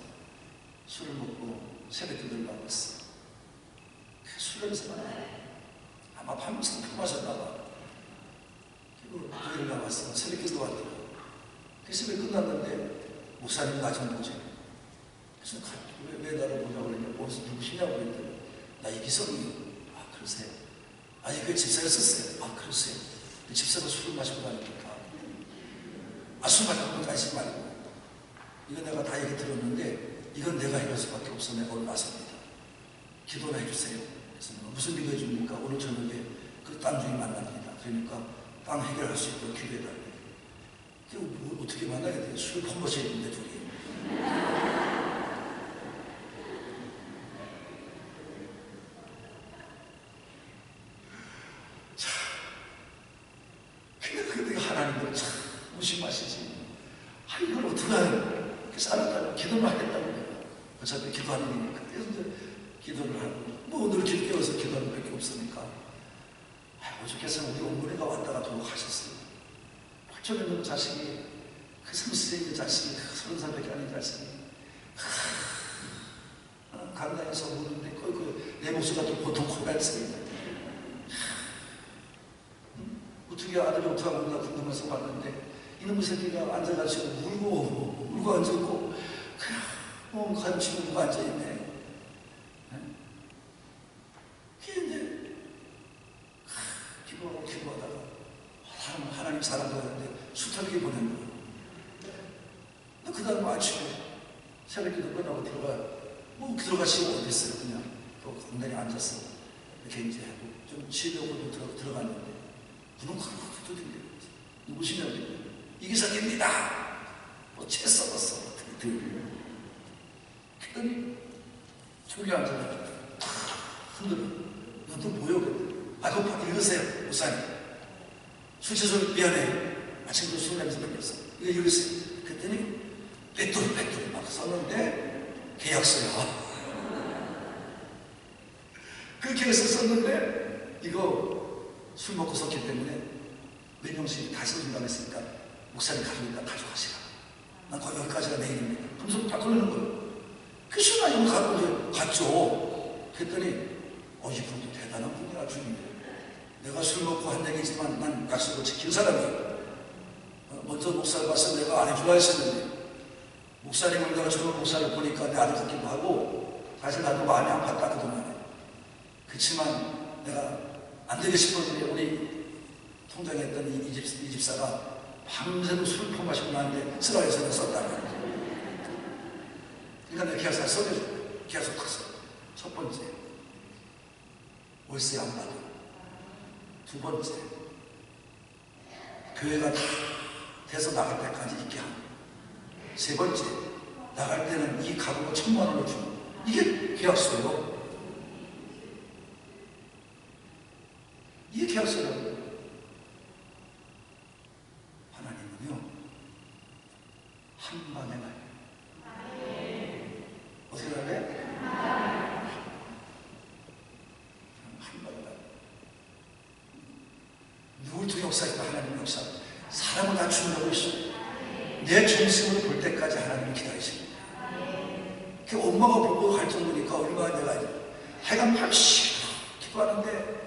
술을 먹고 새벽에 들어가봤어. 술을 사람 아마 밤새 품마셨나 봐. 그리고 교회를 나왔어. 새벽에도 왔더라. 그 새벽 끝났는데 목사님 나 좀 보지. 그래서 왜 나를 보냐고 그랬냐. 어디서 누구시냐고 그랬더니 나 이기성이요. 아 그러세요? 아니 그 집사가 썼어요. 아 그러세요? 그 집사가 술을 마시고 다니니까 술 마시고 다니지 말고 이거 내가 다 얘기 들었는데 이건 내가 해결할 수밖에 없어. 내가 오늘 나섭니다. 기도나 해주세요. 그래서 무슨 기도 해줍니까? 오늘 저녁에 그 땅 주인 만납니다. 그러니까 땅 해결할 수 있도록 기도해달래요. 뭐 어떻게 만나게 돼요? 술 펑버셔야 있는데 둘이. 자, 근데 하나님도 참 무심하시지. 아, 이걸 어떻게 하냐. 그래서 알았다고 기도를 하겠다고 해요. 어차피 기도하는 거니까. 그래서 이제 기도를 하고, 뭐 늘 길 깨워서 기도하는 밖에 없으니까. 어저께서 우리 어머니가 왔다가 돌아가셨어요. 8년 전 자식이, 그 30세 있는 자식이, 30살밖에 안 된 자식이, 강당에서 우는데, 내 목소리가 또 보통 코발스입니다. 어떻게 아들이 어떻게 하는가 궁금해서 봤는데, 이놈의 새끼가 앉아가지고 울고 앉아있고, 그냥, 가지고 울고 앉아있네. 근데, 기도하다가, 하나님 사람 보였는데, 수탈하게 보낸 거예요. 그 다음 아침에, 새벽 기도 끝나고 들어가시고 어디 있어요? 그냥, 또 강단에 앉았어. 이렇게 이제 하고, 좀 치료하고 들어갔는데, 문은 그렇게 두드리게 누구시냐고 이기성입니다. 채 썩었어. 그랬더니 저기 앉아가지고 흔들어. 너도 뭐요? 그거 읽으세요. 목사님. 술 취소 미안해. 아침부터 술 냄새 맡겼어. 이거 읽으세요. 그랬더니 빼뚜리 막 썼는데 계약서야. 그 계약서 썼는데 이거 술 먹고 썼기 때문에 몇 명씩 다시 준다고 했으니까 목사님 가져오니까 가져가시라. 난 거기 여기까지가 내 일입니다. 그러면서 다 걸리는 거예요. 그 순간 이거 갖고 이제 갔죠. 그랬더니 이분도 대단한 분이야 주님. 내가 술 먹고 한 얘기지만 난 약속을 지킨 사람이에요. 먼저 목사를 봤을 때 내가 안 해주라 했었는데 목사님을 내가 저런 목사를 보니까 내 아들 같기도 하고 사실 나도 마음이 아팠다 그동안에. 그렇지만 내가 안 되게 싶었는데 우리 통장했던 이 집사가 밤새도 술을 퍼마시고 나는데 쓰라해서 내가 썼다는 거예요. 그러니까 내가 계약서를 써줘요. 계약서 딱 써. 첫 번째, 월세 안 받아. 두 번째, 교회가 다 돼서 나갈 때까지 있게 하고. 세 번째, 나갈 때는 이 가구가 1,000만 원을 주고. 이게 계약서예요. 이게 계약서라고요. 하나님은요, 한 방에 나요. 어떻게 할래? 한 번이다. 누굴 통해 역사했다? 하나님 역사. 사람을 다 준비하고 있어. 내 중심으로 볼 때까지 하나님이 기다리십니다. 그 엄마가 보고 갈 정도니까 얼마나 내가 하여간 밤새 기도하는데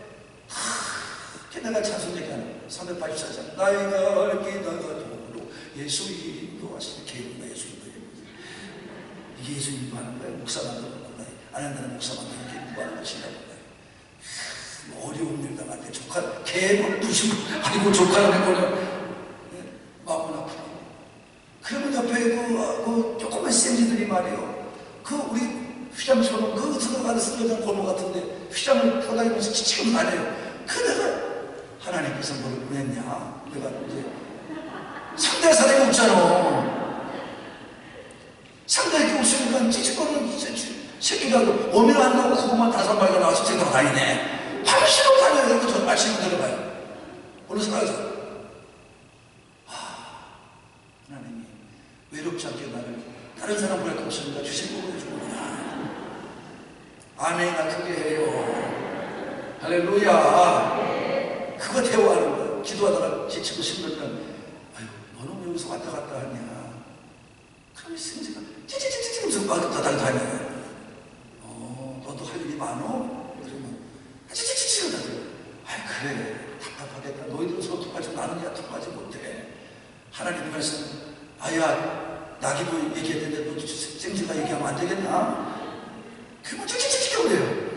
내가 찬송 얘기하는 384장 나의 갈 기다가 도로 예수 인도하시는 개구나 예수 인도해. 이게 예수 인도하는 거야? 목사 만들었구나. 안 한다는 목사 만드는 게 인도하는 것이다. 어려운 일 당할 때 조카 개를 부시고 아니고 조카를 거는 마음은 아프고 그러면 옆에 그 조그만 쌤지들이 말이에요. 그 우리 휘장처럼 그 들어가는 쓰러진 골목 같은데 휘장을 떠다니면서 지치고 다녀요. 그 내가 하나님께서 뭘 보냈냐? 내가 이제 상대할 사람이 없잖아. 상대할 게 없으니까 찌찌거리는 새끼들도 오미를 한다고 그것만 5마리가 나와서 제대로 다니네. 밤새도록 다녀야 되고 저 말씀 들어봐요. 어느 생각하죠? 하나님이 외롭지 않게 나를 다른 사람 보낼 거 없으니까 주신 거 보내주는구나. 아멘. 나 크게 해요. 할렐루야. 그거 대화하는 거야. 기도하다가 지치고 힘들면 아유 너는 왜 여기서 왔다 갔다 하냐. 그러면 승지가 찌찌찌찌 하면서 왔다 갔다 하냐. 너도 할 일이 많어? 그러면 찌찌찌찌 하다가 아이 그래 답답하겠다. 너희들은 서로 통하지 나는 통하지 못해. 하나님 말씀 아야 나기도 얘기했는데 너 생지가 얘기하면 안 되겠나? 그러면 찌찌찌찌 그래요.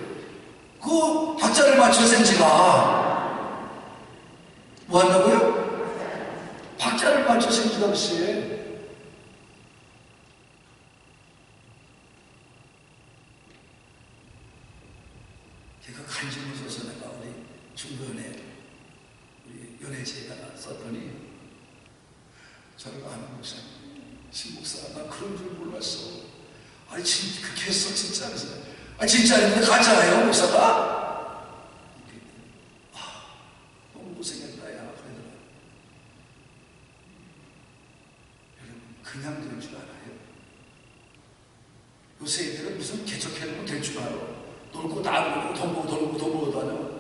그 박자를 맞춰 생지가 뭐 한다고요? 박자를 맞춰 생지가 글쎄. 제가 간증을 써서 내가 우리 중간에 우리 연애제에다가 썼더니 저를 아는 목사님, 신목사, 나 그런 줄 몰랐어. 아니 그렇게 했어 진짜. 그래서 진짜 아닌데 가짜예요 목사가? 너무 고생했다 야 그러더라. 여러분 그냥 될 줄 알아요? 요새 애들은 무슨 개척해놓으면 될 줄 알아. 놀고 다니고 돈 벌고 돈 벌고 다녀.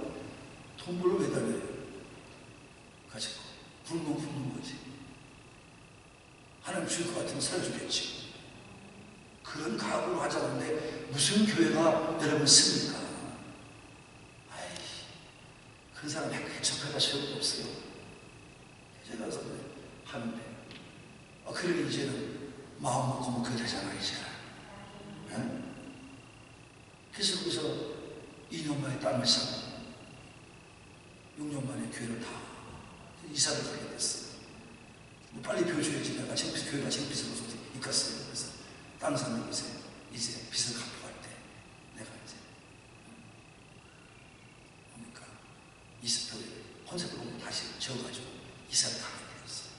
돈 벌러 왜 다녀요? 가지고 굶는 굶는 거지. 하나님 줄 것 같으면 살려주겠지. 그런 각오로 하자는데 무슨 교회가 여러분 씁니까? 아이씨, 그런 사람 개척하기가 쉬운 없어요. 제가 가서 하는데 그러니 이제는 마음 먹고 뭐 그래 되잖아 이제. 네? 그래서 거기서 2년 만에 땅을 사고 6년 만에 교회를 다 이사를 가게 됐어요. 뭐 빨리 비워줘야지. 내가 교회가 창피스러워서 이끌었어요. 그래서 땅 사는 곳에 이제 빚을 갚고 갈 때 내가 이제 뭡니까 20평에 컨셉을 보고 다시 지어가지고 이사를 가게 되었어요.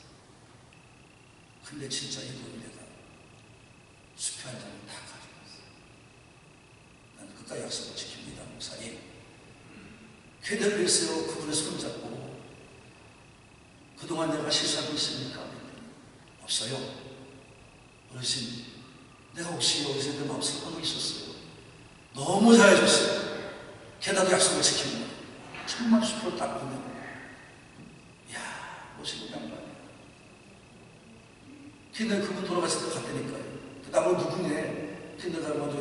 근데 진짜 이분이 내가 숲에 한 장을 다 가져왔어요. 나는 끝까지 약속을 지킵니다. 목사님 기다리고 있어요. 그분의 손을 잡고 그동안 내가 실수하고 있습니까? 없어요. 어르신 내가 혹시 여기서 내 마음속에 하고 있었어요. 너무 잘해줬어요. 게다가 약속을 지키는 거. 정말 숲으로 딱 보내고 이야 멋있는 양반이야. 근데 그분 돌아가실 때 갔다니까요. 나보고 누구네? 근데 나를 먼저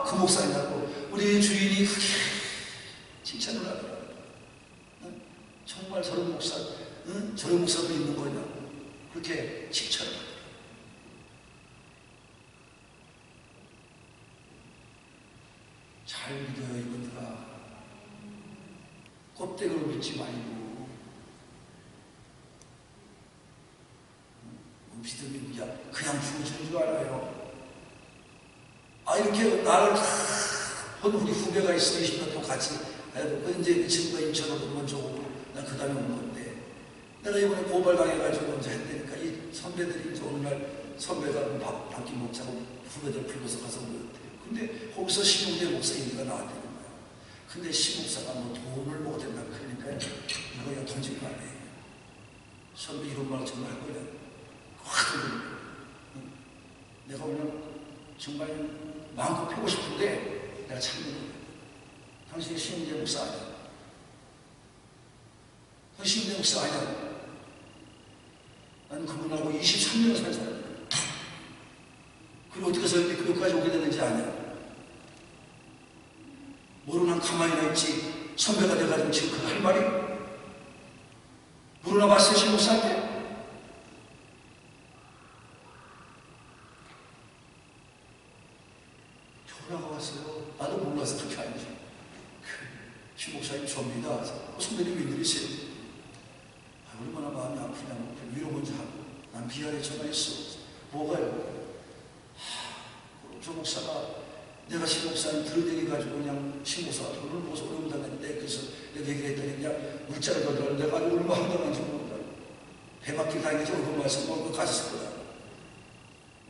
그 목사님하고 우리 주인이 그렇게 칭찬을 하더라고요. 정말 저런 목사 저런 목사도 있는 거냐고 그렇게 칭찬을 하더라고요. 잘 믿어요 이분들아. 껍데기로 믿지 말고 믿음이 그냥 주어지는 줄 알아요. 이렇게 나를 본 우리 후배가 있어 20년 동안 같이 이제 그 친구가 인천으로 먼저 오고 난 그 다음에 온 건데 내가 이번에 고발당해가지고 먼저 했다니까 이 선배들이 이제 어느 날 선배가 밥 끼 먹자고 후배들 불러서 가서 모였대. 근데 거기서 심용대 목사 얘기가 나왔다는 거야. 근데 심목사가 뭐 돈을 먹어야 된다 그러니까 이거 그냥 던진 거 아니에요. 선배 이런 말을 정말 할 거야. 확 들리니까 내가 오늘 정말 마음껏 펴고 싶은데 내가 참는 거야. 당신이 신임재 목사 아니야. 당신 신임재 목사 아니야. 나는 그분하고 23년을 산 사람이야. 그리고 어떻게 해서 여기까지 오게 됐는지 아냐. 모르나 가만히나 있지. 선배가 돼가지고 지금 그 할 말이 모르나 봤어요, 신 목사한테? 전화가 왔어요. 나도 몰라서 그렇게 알지. 신 목사님 접니다. 선배님 웬일이세요? 얼마나 마음이 아프냐고 위로 먼저 하고 난 비하에 전화했어. 뭐가요? 저 목사가 내가 신 목사님 들어대기 가지고 그냥 신 목사가 돈을 모아서 어려움 당했는데 그래서 내가 얘기를 했더니 그냥 물자를 던져서 내가 얼마 황당한지 모른다. 배밖에 다니지 얼굴 말씀 얼굴 가졌을 거다.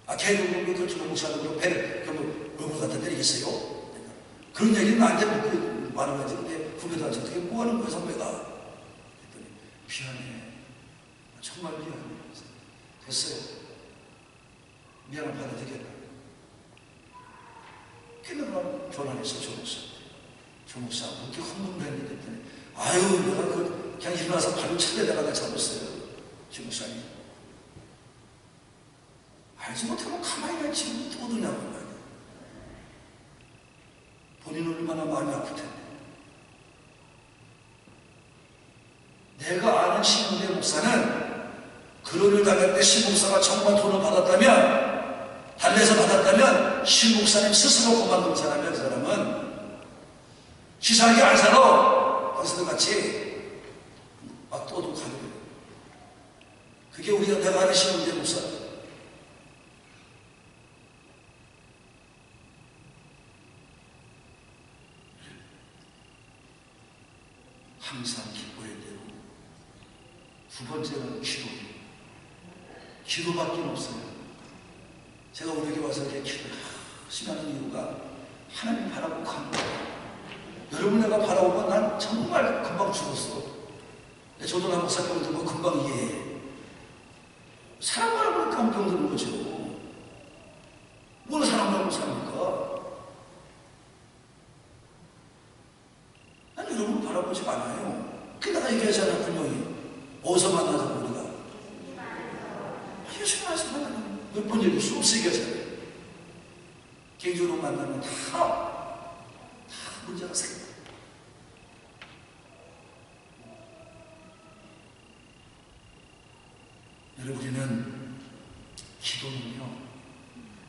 아 걔도 그 목사도 배를 얼굴 갖다 내리겠어요? 그런 얘기는 나한테 묻고 말을 하지. 근데 후배들한테 어떻게 뭐하는 거야 선배가? 했더니 미안해. 정말 미안해. 됐어요. 미안한 받아들이겠다. 걔네가 전화했어, 조 목사. 조 목사, 그렇게 흥분했는데 그랬더니 아유, 내가 그냥 일어나서 발을 차려다가 잡았어요. 조 목사님. 알지 못하고 가만히 지금 떠드냐고 말이야. 본인은 얼마나 마음이 아플 텐데. 내가 아는 신임재 목사는 그런 일 당할 때 신 목사가 정말 돈을 받았다면 달래서 받았다면 신 목사님 스스로 그만둔 사람이야. 그 사람은 시사하게 안 살아. 당신들 같이 막 떠도 가는 거야. 그게 우리가 내가 아는 신임재 목사. 항상 기뻐야 되고 두 번째는 기도. 기도밖에 없어요. 제가 우리에게 와서 이렇게 기도를 하시는 이유가 하나님 바라보고 가는 거예요. 여러분 내가 바라보면 난 정말 금방 죽었어. 저도 나 목사 병 들고 금방 이해해. 사람 바라보니까 병 드는 거죠. 뭘 사람 바라보고 삽니까? 난 여러분 바라보지 않아요. 그 내가 얘기하잖아 분명히. 어디서 만나자고 우리가. 예수 말씀 만나는 몇 번 얘기 수없이 얘기하잖아요. 개인적으로 만나면 다 문제가 생겨요. 여러분 우리는 기도는요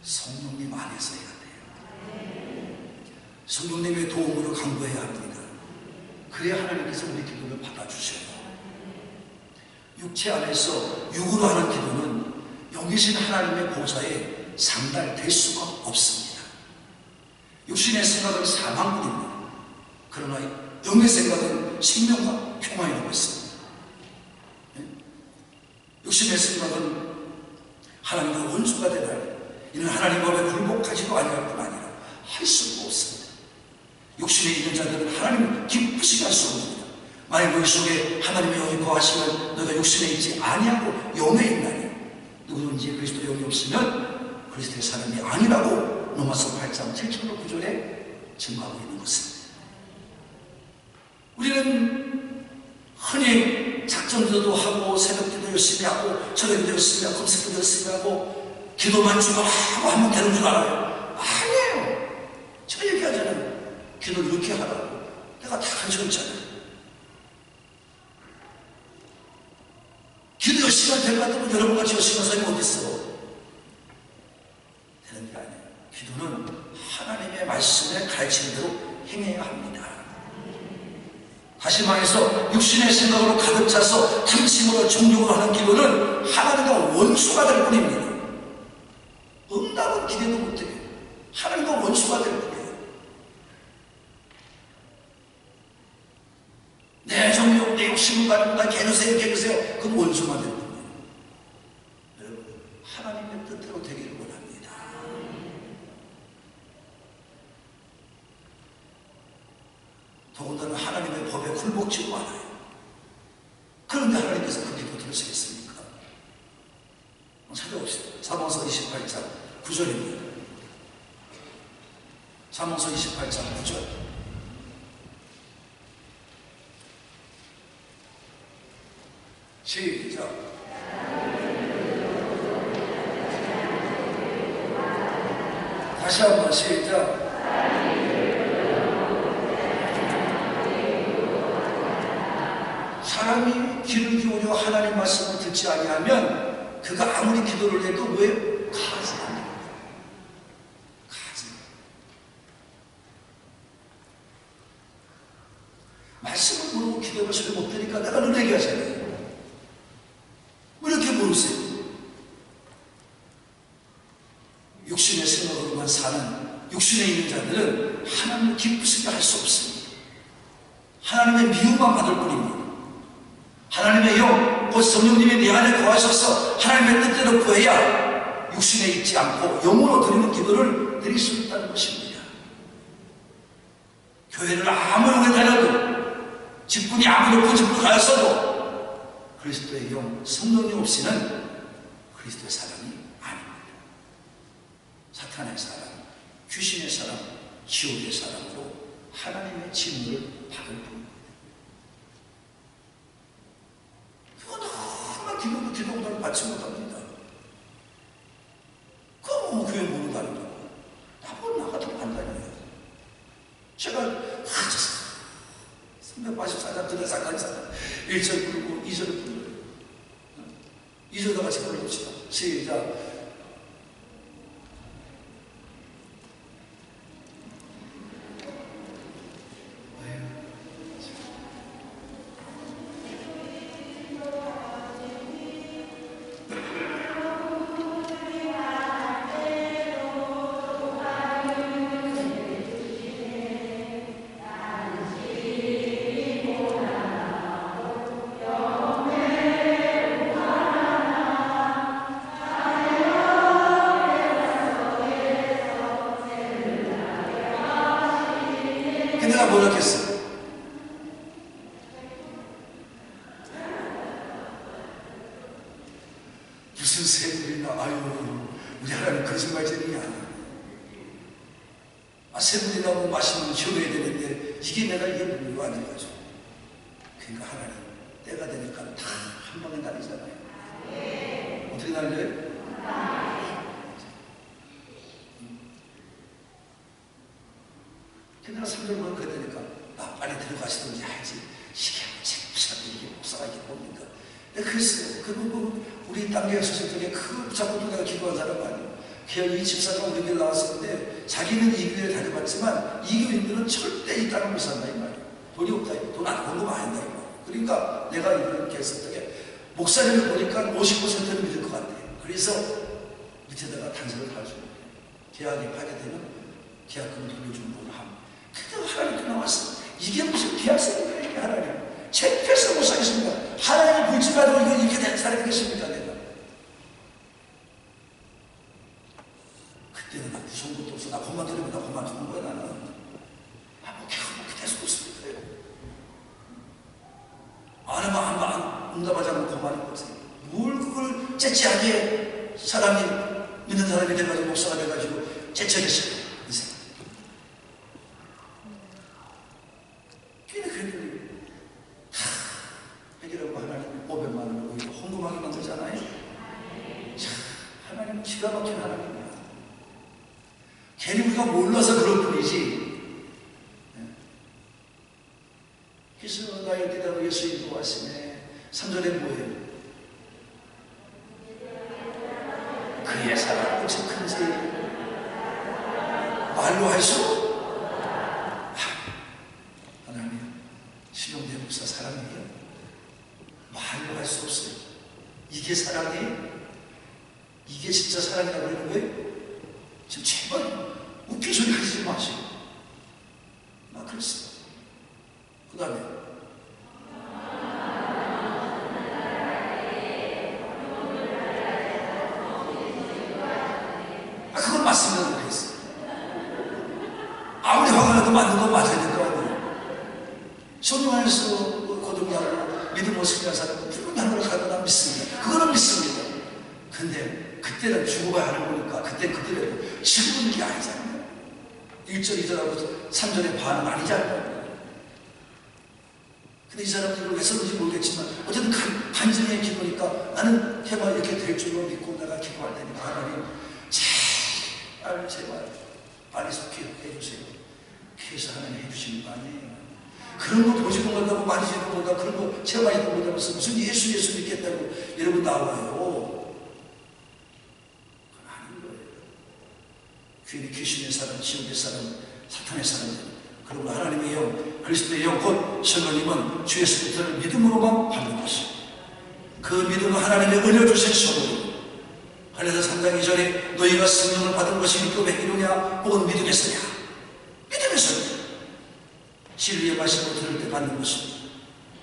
성령님 안에서 해야 돼요. 성령님의 도움으로 강구해야 합니다. 그래야 하나님께서 우리 기도를 받아주셔요. 육체 안에서 육으로 하는 기도는 영이신 하나님의 보좌에 상달될 수가 없습니다. 육신의 생각은 사망뿐입니다. 그러나 영의 생각은 생명과 평화이라고 했습니다. 육신의 생각은 하나님과 원수가 되나니 이는 하나님 법에 굴복하지도 아니할 뿐 아니라 할 수가 없습니다. 육신에 있는 자들은 하나님을 기쁘시게 할 수 없습니다. 만약 너희 속에 하나님의 영이 거하시면 너희가 육신에 있지 아니하고 영에 있나니 누구든지 그리스도 영이 없으면 그리스도의 사람이 아니라고 로마서 8장 7절로 9절에 증거하고 있는 것입니다. 우리는 흔히 작전기도도 하고 새벽기도 열심히 하고 저녁기도 열심히 하고 검색기도 열심히 하고 기도만 주고하고 하면 되는 줄 알아요. 아니에요. 제가 얘기하잖아요. 기도를 이렇게 하라고. 내가 다 가르쳐줬잖아요. 기도 열심히 할 것 같으면 여러분같이 열심히 한 사람이 어디 있어? 되는 게 아니에요. 기도는 하나님의 말씀에 가르치는 대로 행해야 합니다. 다시 말해서 육신의 생각으로 가득 차서 탐심으로 정욕으로 하는 기도는 하나님과 원수가 될 뿐입니다. 응답은 기대도 못해요. 하나님과 원수가 될 뿐이에요. 내 정욕, 내 욕심을 가지고 나 개누세요. 그건 원수가 될 뿐이에요. 여러분, 하나님의 뜻대로 되기를 원합니다. 더군다나 하나님의 법에 굴복지도 않아요. 그런데 하나님께서 그 기도 들으시겠습니까? 찾아봅시다. 사도행전 28장 9절입니다. 잠언서 28장 9절. 시작. 다시 한번 시작. 사람이 귀를 기울여 하나님 말씀을 듣지 아니하면 그가 아무리 기도를 해도 왜 가지 않는 거야. 가지. 말씀을 모르고 기도를 소리 못 들으니까 내가 놀라게 하잖아요. 왜 이렇게 모르세요? 육신의 생각으로만 사는 육신에 있는 자들은 하나님을 기쁘시게 할 수 없습니다. 하나님의 미움만 받을 뿐입니다. 하나님의 영, 곧 성령님이 내 안에 거하셔서 하나님의 뜻대로 구해야 육신에 있지 않고 영으로 드리는 기도를 드릴 수 있다는 것입니다. 교회를 아무리 오래 다녀도 직분이 아무리 높은 직분을 가졌어도 그리스도의 영, 성령님 없이는 그리스도의 사람이 아닙니다. 사탄의 사람, 귀신의 사람, 지옥의 사람으로 하나님의 진노를 받을 뿐입니다. 기도보다는 받지 못합니다. 그럼 교회 모른다는 거고 나보고 나가도 판단이에요. 제가 384장 들어사간 사람 1절 부르고 2절 불러요. 2절 다 같이 불러봅시다. 시작. 내가 뭐라 했어? 무슨 새물이나 아유 우리 하나님 거짓말쟁이야. 새물이나 뭐 맛있는 지어야 되는데 이게 내가 이게 뭐가 아니가지고. 그러니까 하나님 때가 되니까 다 한 방에 날리잖아요. 어떻게 날려요? 내가 3절 보면 그래 되니까 나 빨리 들어가시든지 하지. 이게 무슨 이게 목사가 이게 뭡니까? 내가 그랬어요. 우리 땅교회 소속들에 그 자꾸도 내가 기도한 사람 아니에요. 그냥 이 집사가 우리 교회 나왔었는데 자기는 이 교회를 다녀봤지만 이 교인들은 절대 이 땅을 못 산다 이 말이에요. 돈이 없다. 돈 안 공급 안 한다 이 말이에요. 그러니까 내가 이렇게 했었던 게 목사님을 보니까 50%는 믿을 것 같아요. 그래서 밑에다가 단서를 달아주는 거예요. 계약이 파괴되면 계약금 돌려주는 걸로 함. 그때 하나님께 나왔어. 이게 무슨 계약서입니까? 이게 하나님. 창피해서 못 사겠습니다. 하나님이 볼줄 가지고 이거 이렇게 살아야겠습니까? 내가. 그때는 나 무서운 것도 없어. 나 그만 들으면 나 그만 두는 거야 나는. 뭐 그렇게 될 수도 없습니다. 안 하면 안 응답하지 않고 그만인 거지. 뭘 그걸 째째하게 사람이 믿는 사람이 돼가지고 목사가 돼가지고 째째하겠어요. 해결하고 하나님 500만 원을 헌금하게 만들잖아요. 참, 하나님은 기가 막힌 하나님이야. 괜히 우리가 몰라서 그럴 뿐이지. 그래서 나의 기다로 예수 인도하시네. 3절에 뭐예요? 그의 사랑이 어찌 큰지 말로 할 수? 하나님, 신용대 목사 사랑이에요. 말로 할 수 없어요. 이게 사랑이에요? 이게 진짜 사랑이라고 그러는 거예요? 지금 제발 웃긴 소리 하지 마시고. 나 그랬어. 그 다음에 그건 맞습니다. 그랬어. 아무리 화가 나도 맞는 건 맞아야 될 거 아니에요. 성령 안에서 거듭나고 믿음으로 승리한 사람은 분명히 하늘을 가고 믿습니다. 그거는 믿습니다. 근데 그때는 죽어야 하는 거니까 그때는 그때대로 지금은 이게 아니잖아요. 1절, 2절하고 3절의 반응 아니지 않나? 근데 이 사람은 이걸 왜 썼는지 모르겠지만 어쨌든 간증의 기도니까 나는 정말 이렇게 될 줄로 믿고 내가 기도할 테니까 하나님 제발 빨리 속히 해주세요. 그래서 하나님 해주시는 거 아니에요. 그런 거 보지도 못하고 만지지도 못하고 그런 거 체험하지도 못하면서 무슨 예수 믿겠다고 여러분 나와요. 그건 아닌 거예요. 괜히 귀신의 사람, 지옥의 사람, 사탄의 사람들, 그리고 하나님의 영, 그리스도의 영, 곧 성령님은 주 예수 그리스도를 믿음으로만 받는 것이에요. 그 믿음은 하나님의 은혜 주신 선물이에요. 갈라디아서 3장 2절에 너희가 성령을 받은 것이 믿음의 이루냐 혹은 믿음에서냐? 믿음에서냐? 진리의 말씀을 들을 때 받는 것입니다.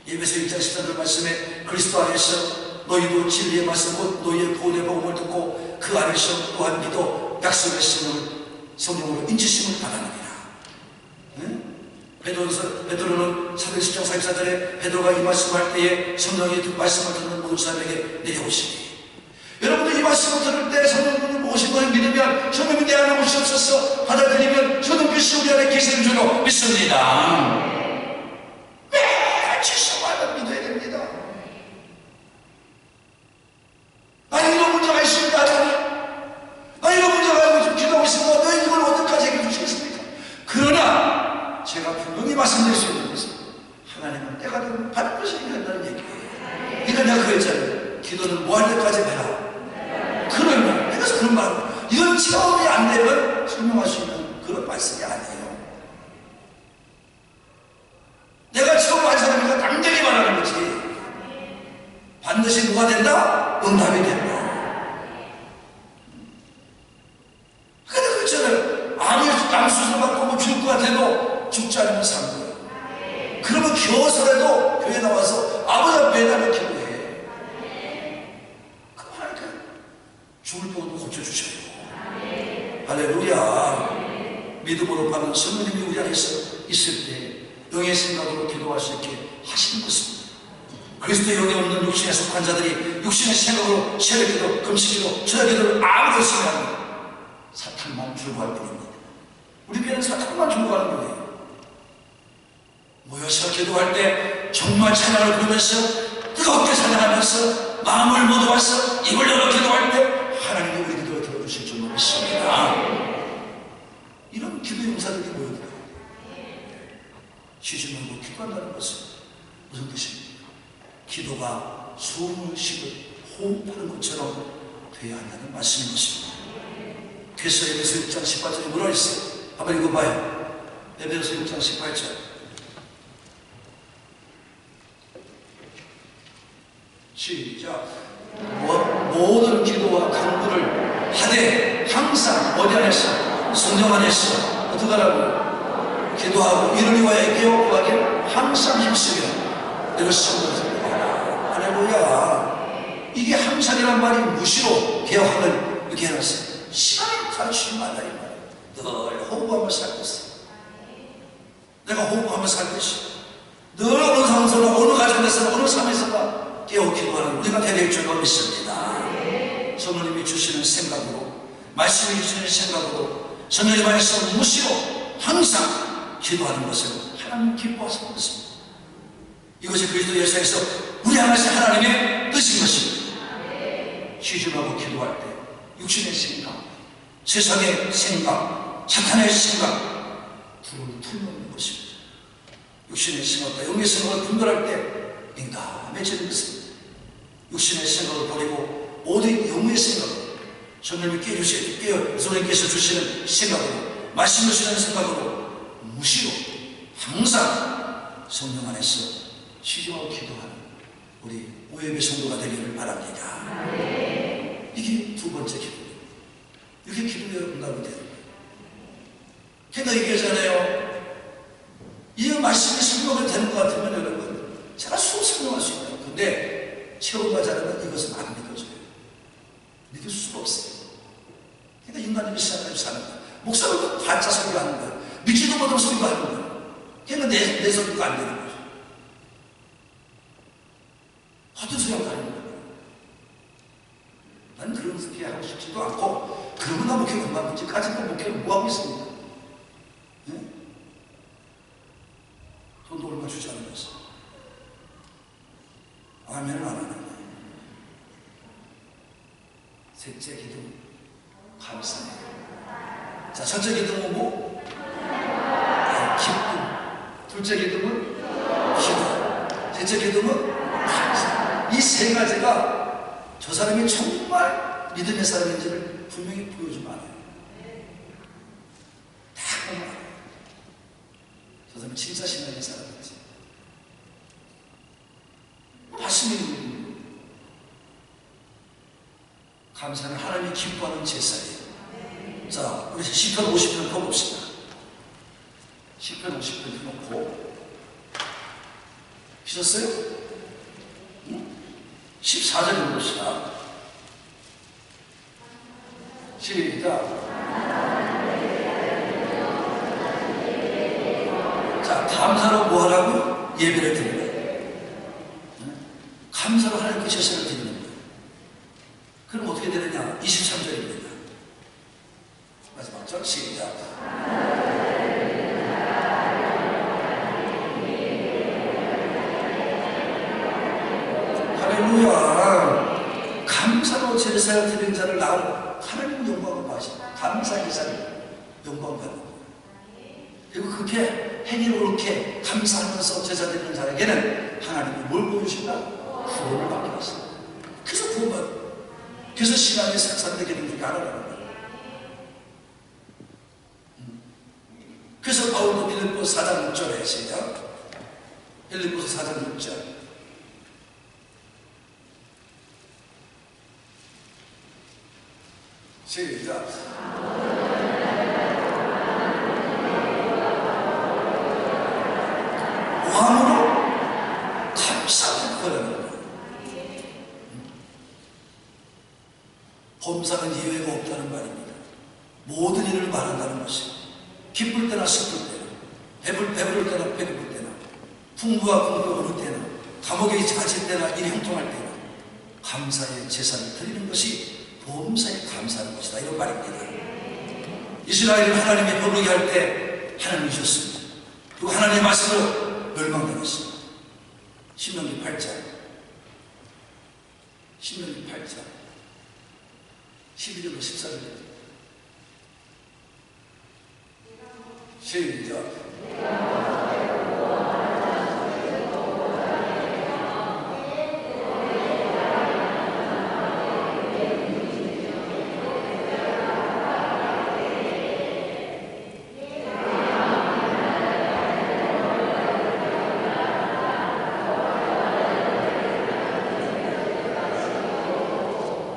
에베소 1장 14절 말씀에 그리스도 안에서 너희도 진리의 말씀 곧 너희의 구원의 복음을 듣고 그 안에서 또한 믿어 약속의 성령으로 인치심을 받았느니라. 베드로는 사도 10장 44절에 베드로가 이 말씀할 때에 성령이 말씀을 듣는 모든 사람에게 내려오시니, 여러분들 이 말씀을 들을 때 성령님이 오신 것을 믿으면 성령이 내 안에 오시옵소서 받아들이면 저는 빛이 우리 안에 계시는 줄로 믿습니다. 매일 지성하여 믿어야 됩니다. 아니 이런 문제가 있습니다. 아니 이런 문제가 있고 기도하고 있습니다. 너 이걸 어디까지 해결해 주시겠습니까? 그러나 제가 분명히 말씀드릴 수 있는 것은 하나님은 때가 되면 받을 것을 얘기한다는 얘기예요. 그러니까 내가 그랬잖아요. 기도는 뭐 할 때까지 해라. 그러면 그래서 그런 말, 이건 체험이 안 되면 설명할 수 있는 그런 말씀이 아니에요. 내가 처음 한 사람이니까 당연히 말하는 거지. 반드시 누가 된다? 응답이 된다. 근데 그렇잖아요. 아무리 암 수술 받고 뭐 죽을 것 같아도 죽지 않으면 산 거예요. 그러면 겨워서라도 교회 나와서 아버지 앞에 나를 기도해. 죽을 병도 고쳐주셔요. 할렐루야. 믿음으로 받는 성령님이 우리 안에서 있을 때 영의 생각으로 기도할 수 있게 하시는 것입니다. 그리스도 영이 없는 육신에 속한 자들이 육신의 생각으로 새벽기도, 금식기도, 저녁기도를 아무것도 쓰지 않는 사탄만 즐거워할 뿐입니다. 우리 교회는 사탄만 즐거워하는 거예요. 모여서 기도할 때 정말 찬양을 부르면서 뜨겁게 찬양하면서 마음을 모두와서 입을 열어 기도할 때 하나님이 우리 기도를 들어주실 줄 믿습니다. 이런 기도 용사들이 모여들어요. 쉬지 말고 기도한다는 것은 무슨 뜻입니까? 기도가 숨을 쉬고 호흡하는 것처럼 되어야 한다는 말씀인 것입니다. 그래서 에베소 6장 18절에 뭐라 했어요? 한번 읽어봐요. 에베소 6장 18절. 시작. 모든 기도와 간구를 하되 항상 어디 안에서? 성령 안에서 어떻게 하라고? 기도하고 이를 위하여 기억하게 항상 힘쓰며 내가 성령을 하라. 할렐루야. 이게 항상이란 말이 무시로 개혁학을 이렇게 해놨어요. 시간이 가르치지 말라 이 말이에요. 늘 호흡하며 살 것이에요. 내가 호흡하며 살 것이에요. 늘 어느 상황에서나 어느 가정에서나 어느 삶에서나 깨어 기도하는 우리가 되될 줄로 믿습니다. 성령님이 주시는 생각으로, 말씀이 주시는 생각으로, 성령님 안에서 무시로 항상 기도하는 것을 하나님 기뻐하시는 것입니다. 이것이 그리스도 예수에서 우리 안에서 하나님의 뜻인 것입니다. 쉬지 말고 기도할 때 육신의 생각, 세상의 생각, 사탄의 생각 둘을 틀어놓는 것입니다. 육신의 생각과 영의 생각을 분별할 때 민감해지는 것입니다. 육신의 생각을 버리고 오직 영의 생각으로 성령님이 성령님께서 주시는 생각으로, 말씀 주시는 생각으로 무시로 항상 성령 안에서 쉬지 말고 기도하는 우리 오예배 성도가 되기를 바랍니다. 이게 두 번째 기도입니다. 이렇게 기도가 응답이 되는 거예요. 제가 얘기하잖아요. 이 말씀이 설명이 되는 것 같으면 여러분 제가 수업 설명할 수 있다. 근데 체험하지 않으면 이것은 안 믿어져요. 믿을 수가 없어요. 그러니까 인간이 믿으면 사는 거예요. 목사님도 가짜 소리가 하는 거예요. 믿지도 못하는 소리가 하는 거예요. 그러니까 내 소리가 안 되는 거죠. 어떤 소리가 하는 거예요. 난 그런 소리 하고 싶지도 않고, 그러면 나 목회 건강문제까지도 목회를 뭐하고 있습니다. 네? 돈도 얼마 주지 않으면서 아멘을 안 하는 거예요. 셋째 기둥 감사해요. 자, 첫째 기둥은 뭐? 기쁨. 둘째 기둥은 기도. 셋째 기둥은 감사. 이 세 가지가 저 사람이 정말 믿음의 사람인지를 분명히 보여주면 안 해요. 다 보면 안 해요. 저 사람이 진짜 신앙의 사람인지. 말씀이 감사는 하나님이 기뻐하는 제사예요. 자, 우리 시편 50편 펴봅시다. 시편 50편 펴놓고 피셨어요? 14절 읽어봅시다. 시작. 자, 감사로 뭐 하라고? 예배를 드리는 거예요. 감사로 하나님께 제사를 드리는 거예요. 그럼 어떻게 되느냐? 23절입니다. 마지막 절 시작. 할렐루야. 감사로 제사를 드리는 자를 낳은 하나님 영광을 봐시다. 감사 제사를 영광 받는 거예요. 그리고 그렇게 행위를 옳게 감사하면서 제사 드리는 자에게는 하나님이 뭘 보여주신다? 구원을 받게 하신다. 그래서 구원받는, 그래서 신앙의 생산되게 되는 게 하나라는 거예요. 그래서 바울도 빌립보서 4장 6절에 시작. 빌립보서 4장 6절. 시작. 마음으로 감사를 표하는 거예요. 범사는 예외가 없다는 말입니다. 모든 일을 말한다는 것이 기쁠 때나 슬플 때나 배부를 때나 배고플 때나 풍부와 풍부가 어느 때나 감옥에 갇힐 때나 일이 형통할 때나 감사의 제사를 드리는 것이 범사에 감사하는 것이다, 이런 말입니다. 이스라엘은 하나님의 거룩이 할 때 하나님이 주셨습니다. 그리고 하나님의 말씀으로 멸망당했습니다. 신명기 8장 12절로 14절입니다. 시작.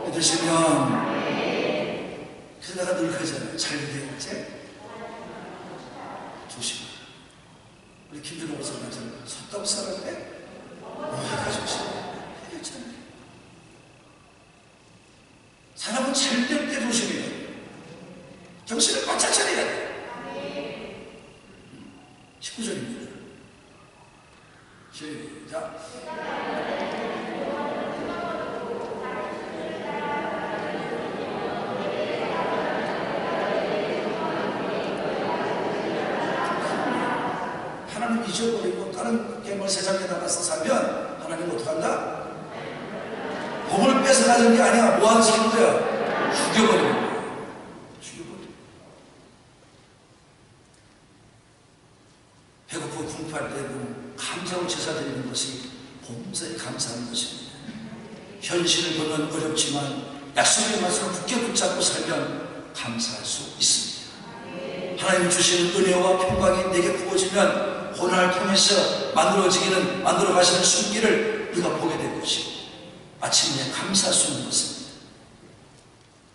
믿으시면, 그래서 내가 늘 그러잖아요. 잘 믿어야지. 조심해. 우리 김준호 목사님 섰다고 살았는데 뭐가 조심해. 그렇잖아요. 사람은 잘 될 때 조심해야 돼. 정신을 바짝 차려야 돼. 19절입니다. 시작. 하나님 잊어버리고 다른 괴물 세상에 나가서 살면 하나님 어떡한다? 복을 뺏어가는 게 아니야. 뭐 하는 식인 거야? 죽여버리는 거야. 죽여버리는 거야. 배고프고 궁핍할 때는 감사로 제사 드리는 것이 범사에 감사하는 것입니다. 현실을 보면 어렵지만 약속의 말씀을 굳게 붙잡고 살면 감사할 수 있습니다. 하나님 주시는 은혜와 평강이 내게 부어지면 고난을 통해서 만들어 가시는 숨길을 우리가 보게 될 것이고, 마침내 감사할 수 있는 것입니다.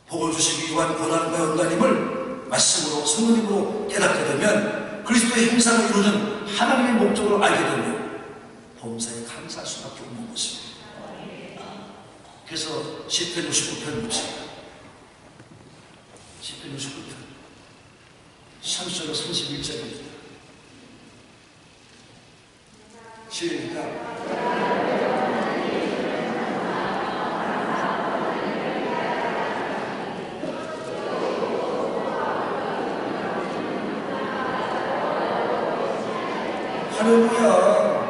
복을 주시기 위한 고난과 연단임을 말씀으로 성령님으로 깨닫게 되면, 그리스도의 형상을 이루는 하나님의 목적을 알게 되면 범사에 감사할 수밖에 없는 것입니다. 그래서 시편 59편 봅시다. 시편 59편 30절로 31절입니다. 시작. 할렐루야.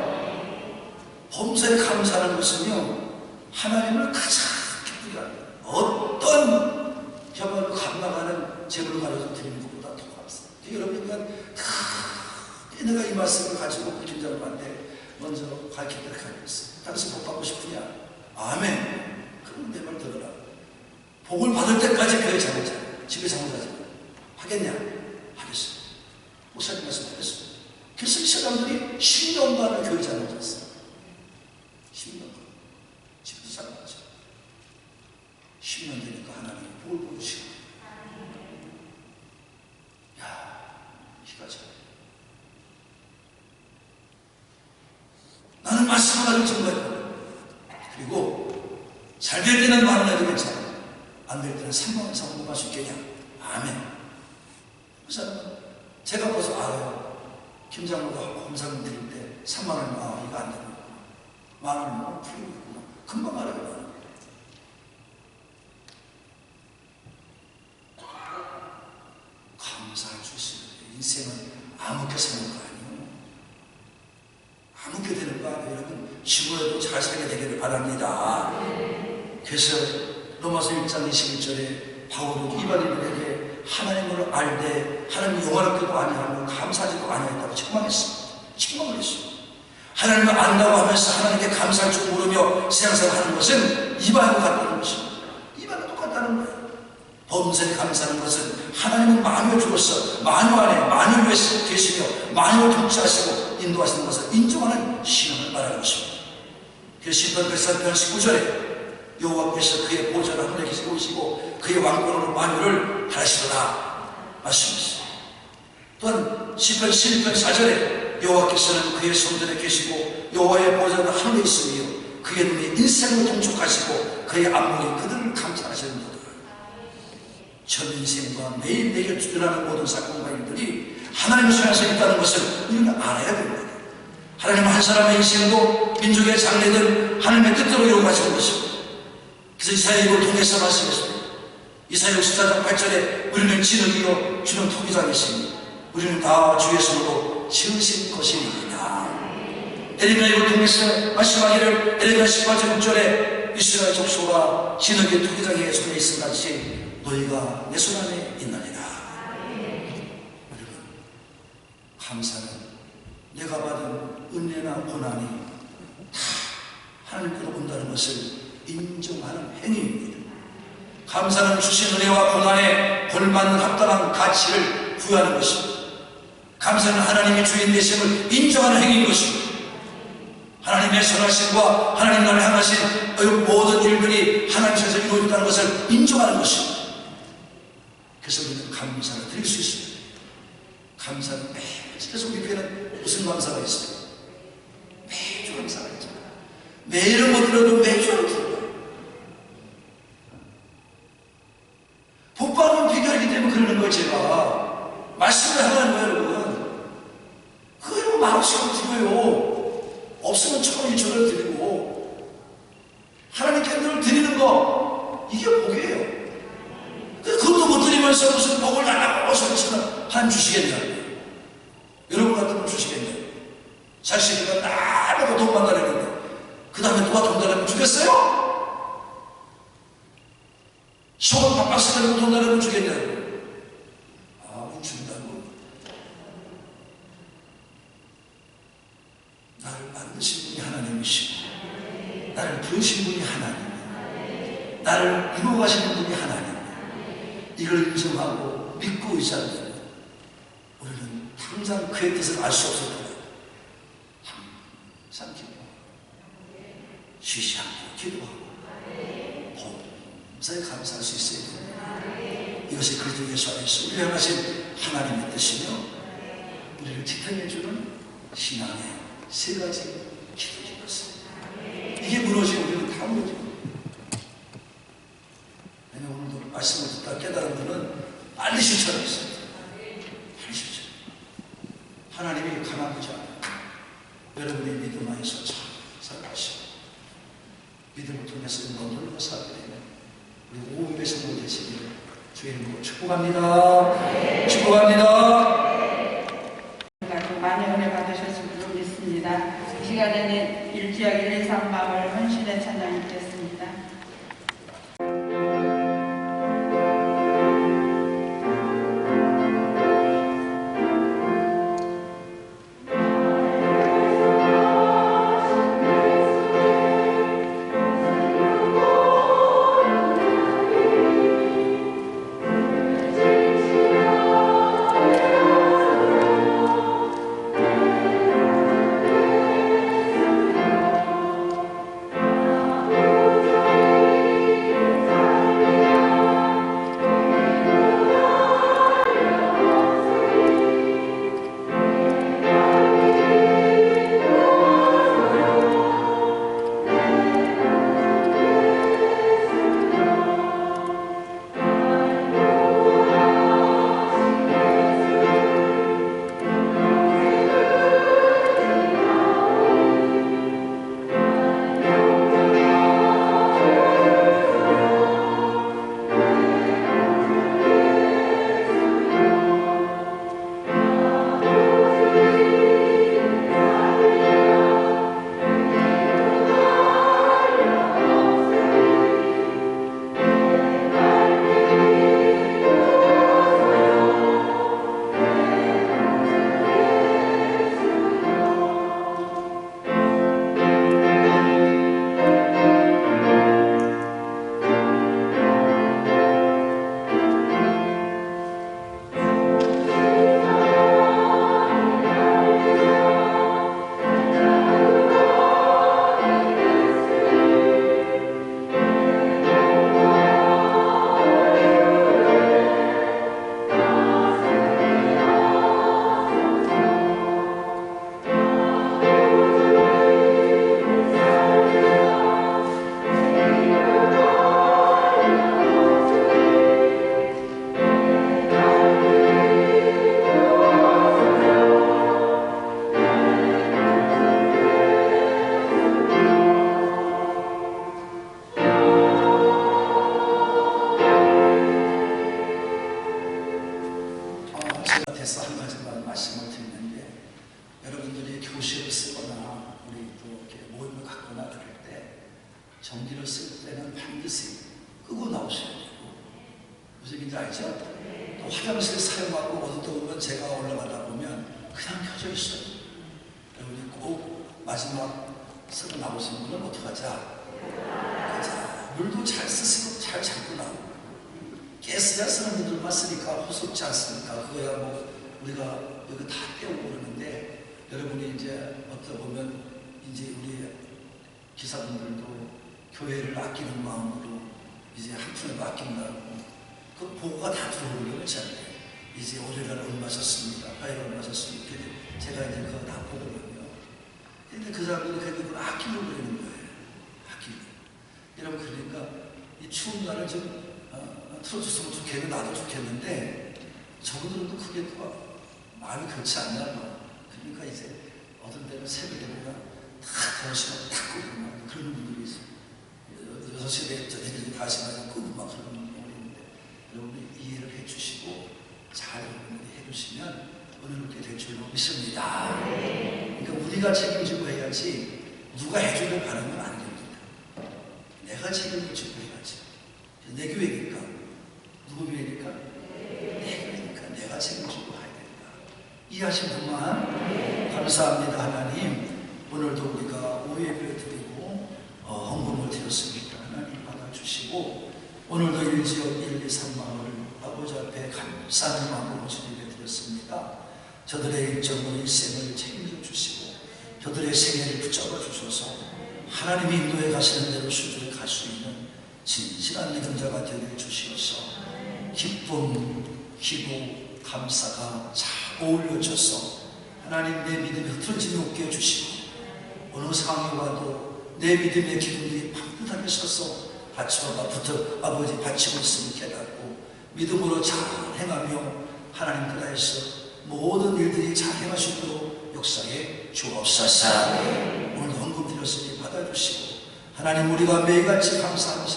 범사에 감사하는 것은요, 하나님을 가장 기쁘게 하는 어떤 혐오를 감당하는 제물을 가져서 드리는 것보다 더 감사합니다. 여러분이 내가 이 말씀을 가지고 김장관한테 먼저 가르치도록 하겠습니다. 당신 복 받고 싶으냐? 아멘. 그럼 내 말 들어라. 복을 받을 때까지 교회 장자, 집에 장자지 하겠냐? 하겠습니다. 목사님 말씀하셨습니다. 그래서 이 사람들이 10년간을 교회 장자였어요. 10년간. 집도 장자죠. 10년 되니까 하나님이 복을 보시고, 야, 기가 차. 나는 말씀을 가지고 증거했거든. 그리고 잘 될 때는 많은 애도 괜찮아. 안 될 때는 3만 이상 공부할 수 있겠냐? 아멘. 그 사람은 제가 벌써 알아요. 김장로가 검사님 드릴 때 3만 원, 이거 안 되는 거구나. 10,000원 풀리고 있구나. 금방 알아요. 감사할 수 있습니다. 인생은 아무렇게 사는 거 아니에요. 아무게 되는 거 아니에요. 여러분, 지구에도 잘 살게 되기를 바랍니다. 그래서 로마서 1장 21절에 바울은 이방인들에게 하나님을 알되 하나님 영원하게도 아니하며 감사하지도 아니했다고 책망했습니다. 책망을 했습니다. 하나님을 안다고 하면서 하나님께 감사할 줄 모르며 세상생활 하는 것은 이방인과 같다는 것입니다. 이방인과 똑같다는 거예요. 범사에 감사하는 것은 하나님은 만유의 주로서 만유 안에 만유를 위해서 계시며 만유를 통치하시고 인도하시는 것을 인정하는 신앙을 말하는 것입니다. 그래서 시편 103편 19절에 여호와께서 그의 보좌를 하늘에 계시고 그의 왕권으로 만유를 하시더라 말씀하셨습니다. 또한 시편 11편 4절에 여호와께서는 그의 성전에 계시고 여호와의 보좌는 하늘에 있으며 그의 눈이 인생을 통촉하시고 그의 안목이 그들을 감찰하시는 도다. 전 인생과 매일 내게 일어나는 모든 사건과 일들이 하나님의 손에서 있다는 것을 우리는 알아야 됩니다. 하나님은 한 사람의 인생도 민족의 장래든 하나님의 뜻대로 이루어가시는 것입니다. 그래서 이사야를 통해서 말씀했습니다. 이사야 64장 8절에 우리는 진흙이요 주는 토기장이시니 우리는 다 주의 손으로 지으신 것이니이다. 에레미야를 통해서 말씀하기를 에레미야 18장 6절에 이스라엘 족속아 진흙이 토기장의 손에 있음 같이 너희가 내 손 안에 있느니라. 여러분, 감사는 내가 받은 은혜나 고난이 다 하나님께로 온다는 것을 인정하는 행위입니다. 감사는 주신 은혜와 고난에 걸맞는 합당한 가치를 부여하는 것입니다. 감사는 하나님의 주인 되심을 인정하는 행위인 것입니다. 하나님의 선하심과 하나님 나를 향하신 모든 일들이 하나님께서 이루어진다는 것을 인정하는 것입니다. 그래서 우리는 감사를 드릴 수 있습니다. 감사는 매일, 그래서 우리 교회는 무슨 감사가 있어요? 매주 감사가 있잖아요. 매일은 못 들어도 매주 들어요. 복받는 비결이기 때문에 그러는 거예요. 제가 말씀을 하는 거예요. 여러분, 그거 말없이 드려요. 없으면 1,000원, 2,000원을 드리고 하나님께 늘 드리는 거, 이게 복이에요. 그것도 못 드리면서 무슨 복을 달라고 소리치면 한 주시겠냐고요. 여러분 같으면 주시겠냐고요. 자식이가 나보고 돈만 달라는데 그 다음에 누가 돈 달라면 주겠어요? 소금 밥 박스 달라고 돈 달라면 주겠냐고요. 아, 준다고. 나를 만드신 분이 하나님이시고 나를 부르신 분이 하나님이에요. 나를 이루어가시는 분이 하나님. 이걸 인정하고 믿고 의지하면 우리는 당장 그의 뜻을 알 수 없을 거예요. 항상 기도하고 쉬지 않고 기도하고 범사에 감사할 수 있어야 됩니다. 이것이 그리스도 예수 안에서 우리 향하신 하나님의 뜻이며 우리를 지탱해주는 신앙의 세 가지 기도인 것입니다. 이게 무너지면 우리는 다 무너집니다. 오늘도 말씀을 듣다 깨달은 분은 빨리 실천하겠습니다. 빨리 실천. 하나님이 가만두지 않아요. 여러분의 믿음 안에서 잘 살아가시고 믿음을 통해서 너를 살게 되면 우리 오후의 성도 되시기를 주의 이름으로 축복합니다. 축복합니다. 많이 은혜 받으셨으면 드리겠습니다. 이 시간에는 일지역 123 마을 헌신의 찬양이 되겠습니다. 대해서 한 가지만 말씀을 드리는데, 여러분들이 교실을 쓰거나 우리 또 이렇게 모임을 갖거나 그럴 때 전기를 쓸 때는 반드시 끄고 나오셔야 되고, 무슨 얘기인지 알죠? 또 화장실 사용하고 어디 또 오면 제가 올라가다 보면 그냥 켜져 있어요. 여러분이 꼭 마지막 쓰고 나오신 분은 어떡하자? 물도 잘 쓰시고 잘 잡고 나오고, 가스야 쓰는 분들만 쓰니까 호sob지 않습니까? 그거야 뭐 우리가 여기 다 떼우고 그러는데, 여러분이 이제 어떻게 보면 이제 우리 기사분들도 교회를 아끼는 마음으로 이제 한 푼에도 아낀다고 그 보고가 다 들어오려고 그렇지 않아요. 이제 월요일날 얼마 셨습니다, 화요일 얼마 셨습니까? 제가 이제 그거 다 보거든요. 근데 그 사람들이 그걸 아끼려고 그러는 거예요. 아끼려고. 여러분, 그러니까 이 추운 날을 좀 틀어줬으면 좋겠는데, 나도 좋겠는데, 저분들도 그게 또 마음이 그렇지 않냐. 그러니까 이제 어떤 때는 새벽에 보면 다 더우시고 다 끄고 막 그러는 분들이 있어요. 6시에 저희들이 다시 가서 끄고 막 그러는 분들이 있는데, 여러분이 이해를 해주시고 잘 여러분들이 해주시면 은혜롭게 될 줄로 믿습니다. 그러니까 우리가 책임지고 해야지 누가 해주는 바람은 안 됩니다. 내가 책임을 지고 해야지. 내 교회니까. 누구 교회니까? 내 교회니까 내가 책임지고 가야 된다. 이해하신 분만? 감사합니다. 하나님, 오늘도 우리가 오예배를 드리고 헌금을 드렸습니다. 하나님 받아주시고, 오늘도 일지역 1, 2, 3마을 아버지 앞에 감사하는 마음으로 예배 드렸습니다. 저들의 일정으로 일생을 책임져 주시고 저들의 생애를 붙잡아 주셔서 하나님이 인도해 가시는 대로 수주에 갈 수 있는 진실한 믿음자가 되게 주시어서 기쁨, 기도, 감사가 잘 어울려져서 하나님 내 믿음이 흐트러짐이 없게 해주시고, 어느 상황이 와도 내 믿음의 기둥들이 반듯하게 서서 받쳐 아버지 바치고 있음을 깨닫고 믿음으로 잘 행하며 하나님 나라에서 모든 일들이 잘 행하시도록 역사에 주옵소서. 오늘도 헌금 드렸으니 받아주시고, 하나님 우리가 매일같이 감사하는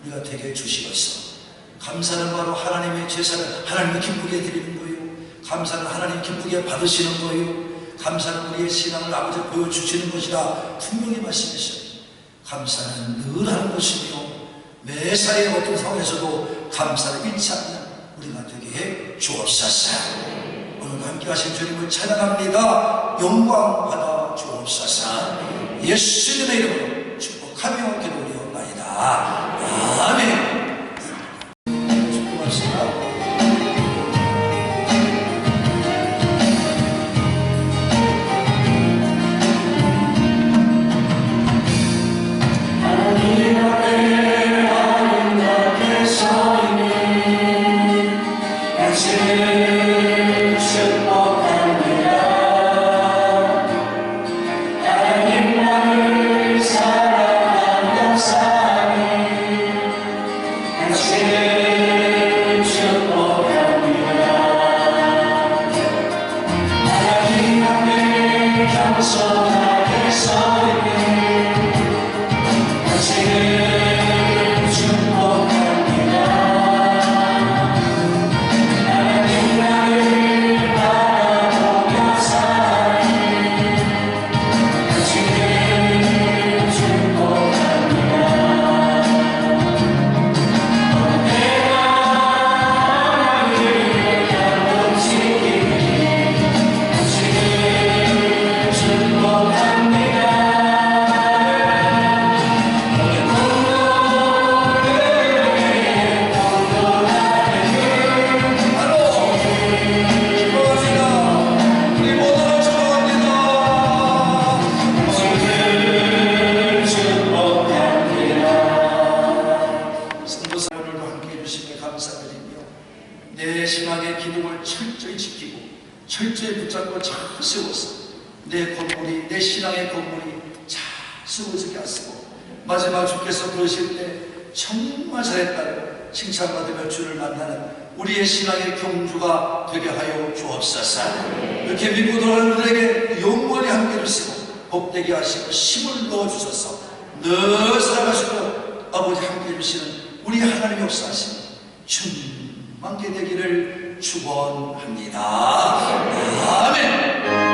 우리가 되게 해주시옵소서. 감사는 바로 하나님의 제사를 하나님이 기쁘게 드리는 거예요. 감사는 하나님 기쁘게 받으시는 거예요. 감사는 우리의 신앙을 아버지 보여주시는 것이라 분명히 말씀하셨어요. 감사는 늘 하는 것이며 매사의 어떤 상황에서도 감사를 잃지 않는 우리가 되게 해 주옵소서. 오늘 함께 하신 주님을 찬양합니다. 영광 받아 주옵소서. 예수님의 이름으로 축복하며 기도드리옵나이다. 아멘. 축복합시다. 내 신앙의 기능을 철저히 지키고 철저히 붙잡고 잘 세워서 내 건물이, 내 신앙의 건물이 잘 세워지게 하시고 마지막 주께서 부르실 때 정말 잘했다고 칭찬받으며 주를 만나는 우리의 신앙의 경주가 되게 하여 주옵소서. 이렇게 믿고 돌아가는 분들에게 영원히 함께 해주시고 복되게 하시고 힘을 넣어주셔서 늘 살아가시고 아버지 함께 해주시는 우리 하나님의 역사하심 충만케 되기를 축원합니다. 아멘.